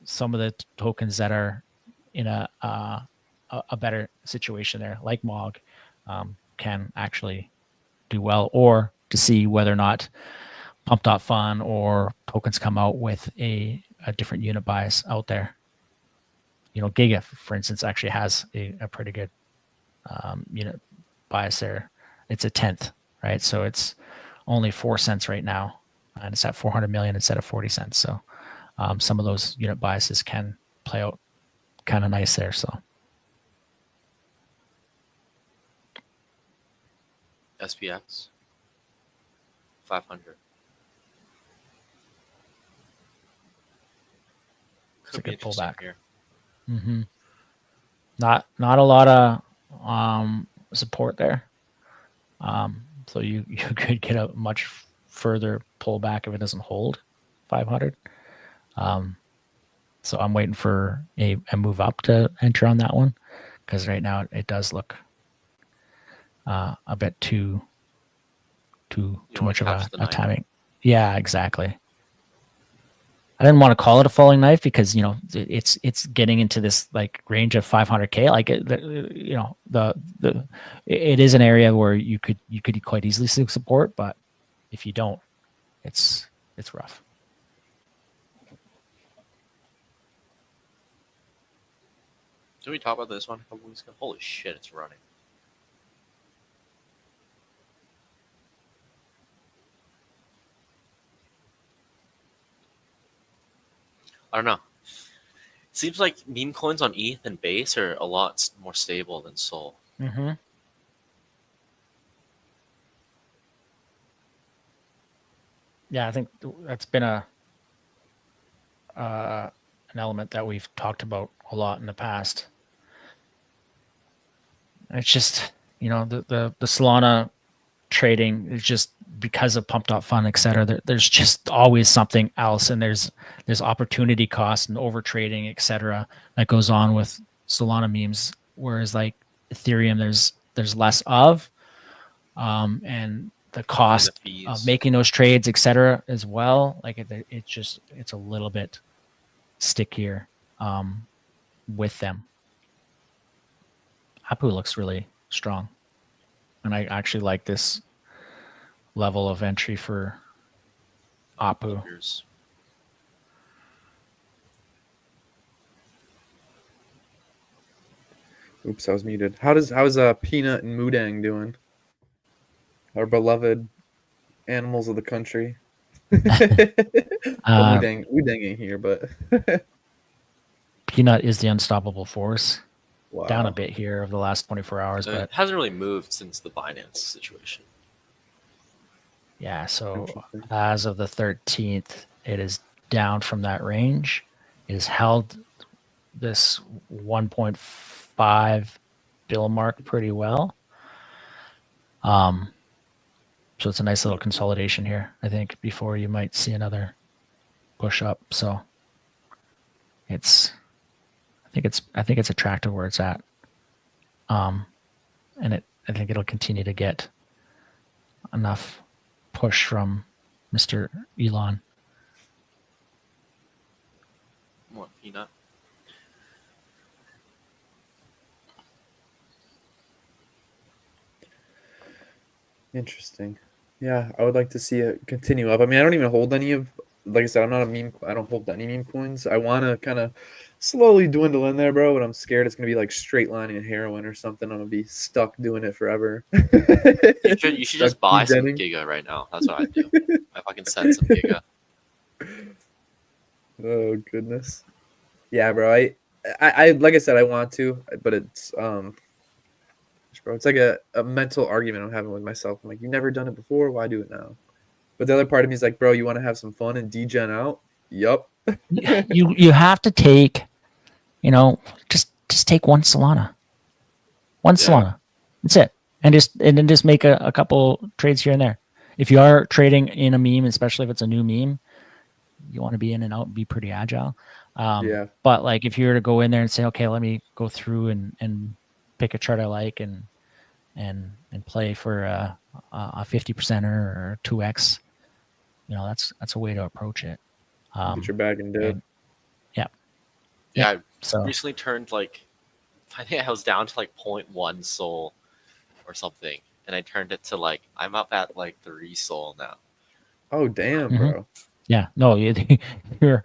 some of the tokens that are in a better situation there, like MOG, can actually do well, or to see whether or not Pump.Fun or tokens come out with a different unit bias out there. Giga, for instance, actually has a pretty good unit bias there. It's a 10th, right? So it's only 4 cents right now, and it's at 400 million instead of 40 cents. So some of those unit biases can play out kind of nice there. So SPX 500. It's a Could be good interesting pullback. here. Mm-hmm. Not a lot of support there. So you could get a much further pullback if it doesn't hold 500. So I'm waiting for a move up to enter on that one, because right now it does look a bit too much of a timing. Yeah, exactly. I didn't want to call it a falling knife because it's getting into this like range of 500K. Like it is an area where you could quite easily see support, but if you don't, it's rough. Did we talk about this one a couple weeks ago? Holy shit, it's running. I don't know. It seems like meme coins on ETH and Base are a lot more stable than Sol. Mm-hmm. Yeah, I think that's been an element that we've talked about a lot in the past. It's just, the Solana trading is just because of Pump.Fun, et cetera. There's just always something else, and there's opportunity cost and over trading, et cetera, that goes on with Solana memes. Whereas like Ethereum, there's less of, and the cost of making those trades, et cetera, as well. Like it's a little bit stickier with them. Apu looks really strong, and I actually like this level of entry for Apu. Oops, I was muted. How's Peanut and Moodang doing? Our beloved animals of the country. Moodang ain't here, but Peanut is the unstoppable force. wow. Down a bit here over the last 24 hours, but it hasn't really moved since the Binance situation. Yeah, so as of the 13th, it is down from that range. It has held this 1.5 bill mark pretty well. So it's a nice little consolidation here, I think, before you might see another push up. So I think it's attractive where it's at. And I think it'll continue to get enough push from Mr. Elon. More Peanut. Interesting. Yeah, I would like to see it continue up. I mean, I don't even hold any of, like I said, I'm not a meme. I don't hold any meme coins. I want to kind of slowly dwindle in there, bro, but I'm scared it's going to be like straight lining heroin or something. I'm going to be stuck doing it forever. You should just buy some Giga right now. That's what I do. I fucking send some Giga. Oh, goodness. Yeah, bro. I like I said, I want to, but it's, bro, it's like a mental argument I'm having with myself. I'm like, you've never done it before. Why do it now? But the other part of me is like, bro, you want to have some fun and degen out? Yup. you have to take, just take one Solana. Solana. That's it. And then just make a couple trades here and there. if you are trading in a meme, especially if it's a new meme, you want to be in and out and be pretty agile. Yeah. But like if you were to go in there and say, okay, let me go through and pick a chart I like and play for a 50%er or 2x, that's a way to approach it. Get your bag and dip. and- Yeah, Yeah, I so recently turned like, I think I was down to like 0.1 soul or something, and I turned it to like, I'm up at like 3 soul now. Oh damn, Mhm. bro. yeah, no, you're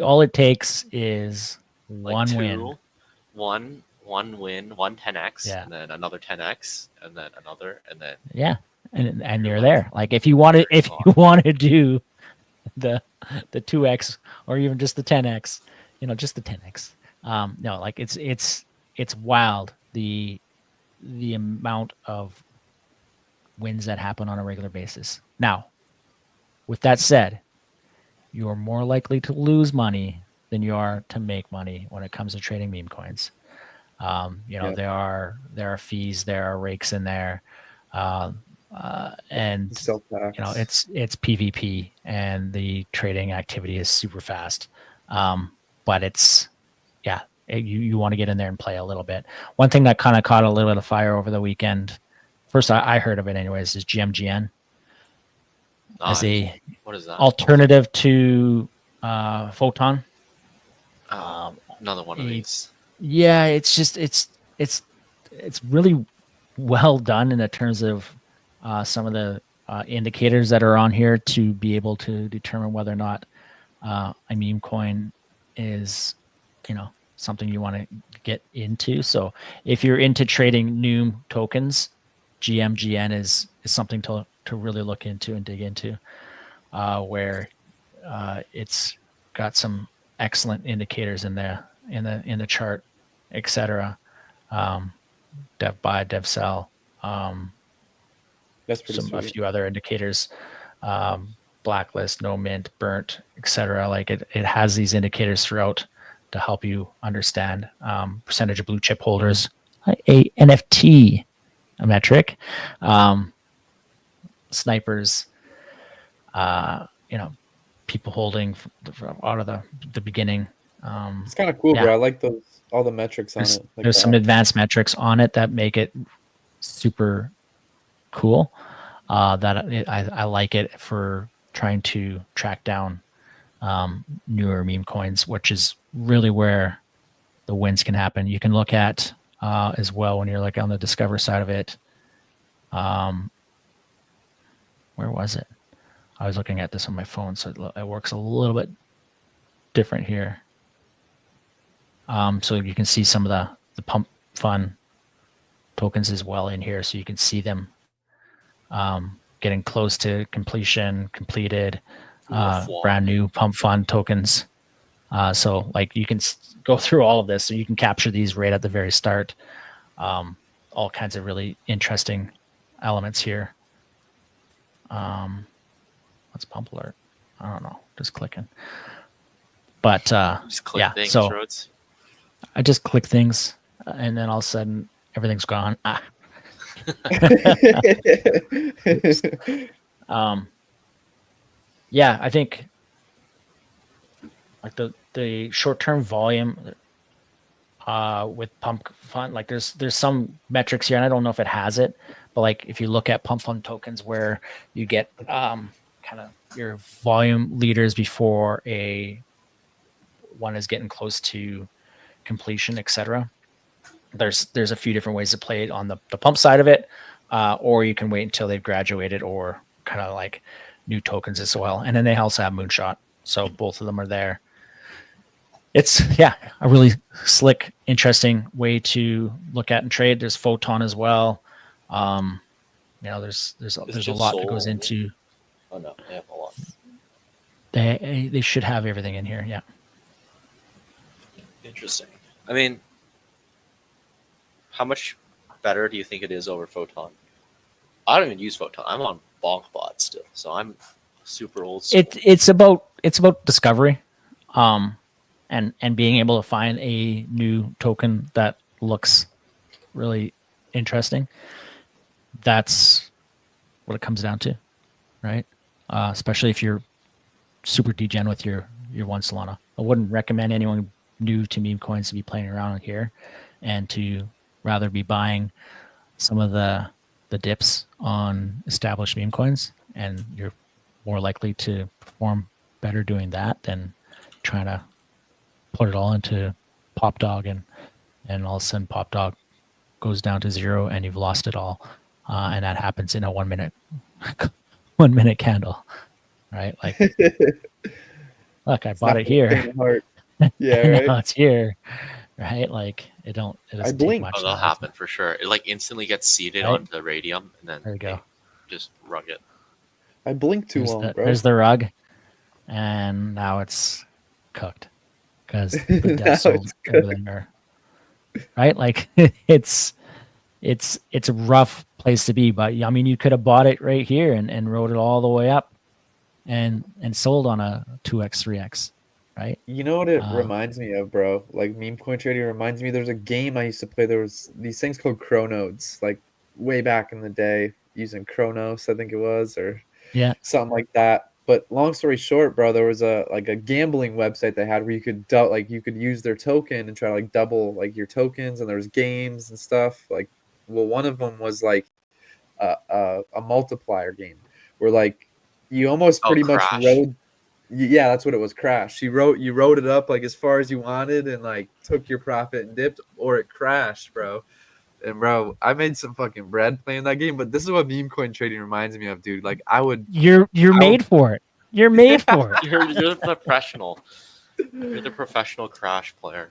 all it takes is Like one two, win. one win, one 10x, Yeah. and then another 10x, and then another, and then Yeah, and You're you're like, there. Like if you want to, if "Oh." you want to do the 2x or even just the 10x, just the 10x. No, like it's wild the amount of wins that happen on a regular basis. Now, with that said, you are more likely to lose money than you are to make money when it comes to trading meme coins. Yeah. There are fees, there are rakes in there, and Self-tax. it's PvP and the trading activity is super fast. But you want to get in there and play a little bit. One thing that kind of caught a little bit of fire over the weekend, first I heard of it anyways, is GMGN as a What is that? alternative to Photon. Another one of a- these. Yeah, it's just it's really well done in the terms of some of the indicators that are on here to be able to determine whether or not a meme coin is something you want to get into. So if you're into trading new tokens, GMGN is something to really look into and dig into, where it's got some excellent indicators in the chart, etc. Dev buy, dev sell, That's pretty a sweet. few other indicators, blacklist, no mint, burnt, etc. Like it has these indicators throughout to help you understand percentage of blue chip holders, a NFT metric, snipers, people holding out of the beginning. It's kind of cool, yeah. bro. I like all the metrics on it. Like There's that. some advanced metrics on it that make it super cool. I like it for trying to track down newer meme coins, which is really where the wins can happen. You can look at as well when you're like on the Discover side of it. Where was it? I was looking at this on my phone, so it works a little bit different here. So you can see some of the pump fun tokens as well in here, so you can see them getting close to completion, completed, brand new pump fund tokens. So like you can go through all of this, so you can capture these right at the very start. All kinds of really interesting elements here. What's pump alert? I don't know. Just clicking. But Just click yeah, things, so Rhodes. I just click things, and then all of a sudden everything's gone. Yeah, I think like the short-term volume with pump fund, like there's some metrics here, and I don't know if it has it, but like if you look at pump fund tokens where you get kind of your volume leaders before one is getting close to completion, etc. There's a few different ways to play it on the pump side of it, or you can wait until they've graduated, or kind of like new tokens as well. And then they also have Moonshot, so both of them are there. It's a really slick, interesting way to look at and trade. There's Photon as well. There's a lot that goes into. Oh no, they have a lot. They should have everything in here. Yeah. Interesting. I mean, how much better do you think it is over Photon? I don't even use Photon. I'm on BonkBot still, so I'm super old school. It's about discovery, and being able to find a new token that looks really interesting. That's what it comes down to. right? Especially if you're super degen with your one Solana. I wouldn't recommend anyone new to meme coins to be playing around here, and to rather be buying some of the dips on established meme coins, and you're more likely to perform better doing that than trying to put it all into Pop Dog, and all of a sudden Pop Dog goes down to 0 and you've lost it all, and that happens in a 1 minute 1 minute candle, right? Like, look, I bought it here. Yeah, and right. now it's here, right? Like, it doesn't take blinked. much. Oh, that'll happen for sure. It like instantly gets seeded Right? onto Radium, and then There we go. they just rug it. I blinked too long, bro. There's the rug, and now it's cooked because the depths Now sold it's everything are right. Like, it's a rough place to be, but I mean, you could have bought it right here and rode it all the way up, and sold on a 2x 3x, right? You know what it reminds me of, bro? Like, meme coin trading reminds me. There's a game I used to play. There was these things called chronodes, like way back in the day, using Chronos, I think it was, or Yeah. something like that. But long story short, bro, there was a gambling website they had where you could you could use their token and try to like double like your tokens, and there was games and stuff. Like, well, one of them was like a multiplier game where like you almost pretty much Crash. rode. Yeah, that's what it was. Crash. You wrote it up like as far as you wanted and like took your profit and dipped, or it crashed, bro. And bro, I made some fucking bread playing that game. But this is what meme coin trading reminds me of, dude. Like, You're made for it. You're made for it. You're the professional. You're the professional Crash player.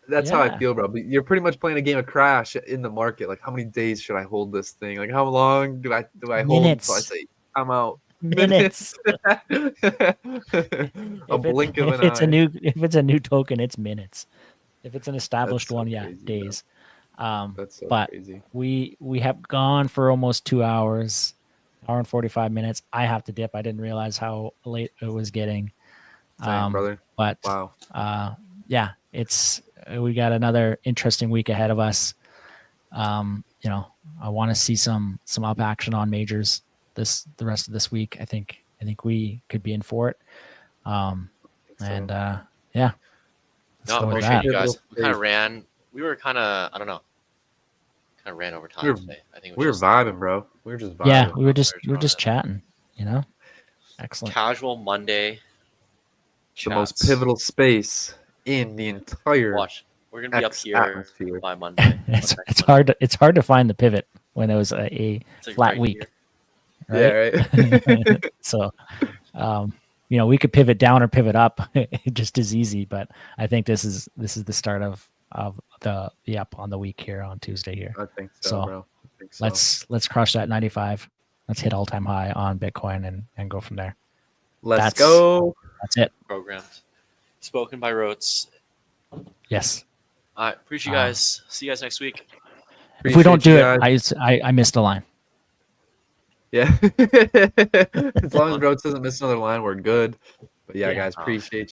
That's how I Yeah. feel, bro. But you're pretty much playing a game of Crash in the market. Like, how many days should I hold this thing? Like, how long do I hold Minutes. until I say I'm out? Minutes. A blink of an eye. If it's a new token, it's minutes. If it's an established That's so one, yeah, crazy, bro. days. That's so But crazy. we have gone for almost 2 hours, hour and 45 minutes. I have to dip. I didn't realize how late it was getting. Same, brother. But Wow. yeah, we got another interesting week ahead of us. You know, I want to see some up action on majors the rest of this week. I think we could be in for it. And yeah. No, Let's go with appreciate that. you guys. We kind of ran. We were kind of, I don't know, kind of ran over time today. I think it was We were just vibing, bro. We were just vibing. Yeah, we were just Trying to- chatting, you know. Excellent. casual Monday. the most chats. pivotal space in the entire Watch, we're gonna be up X here atmosphere. by Monday. It's Next hard to find the pivot when it was a It's like flat right week. here. Right? Yeah, right. So, you know, we could pivot down or pivot up just as easy, but I think this is the start of the up on the week here on Tuesday here. I think so, So, bro. I think so. Let's crush that 95. Let's hit all-time high on Bitcoin and go from there. Let's that's- go. That's it. Programmed, spoken by Rotes. Yes. All right, appreciate you guys. See you guys next week. If we don't Appreciate do you guys. it, I missed a line. Yeah. As long as Rhodes doesn't miss another line, we're good. But yeah, Yeah. guys, appreciate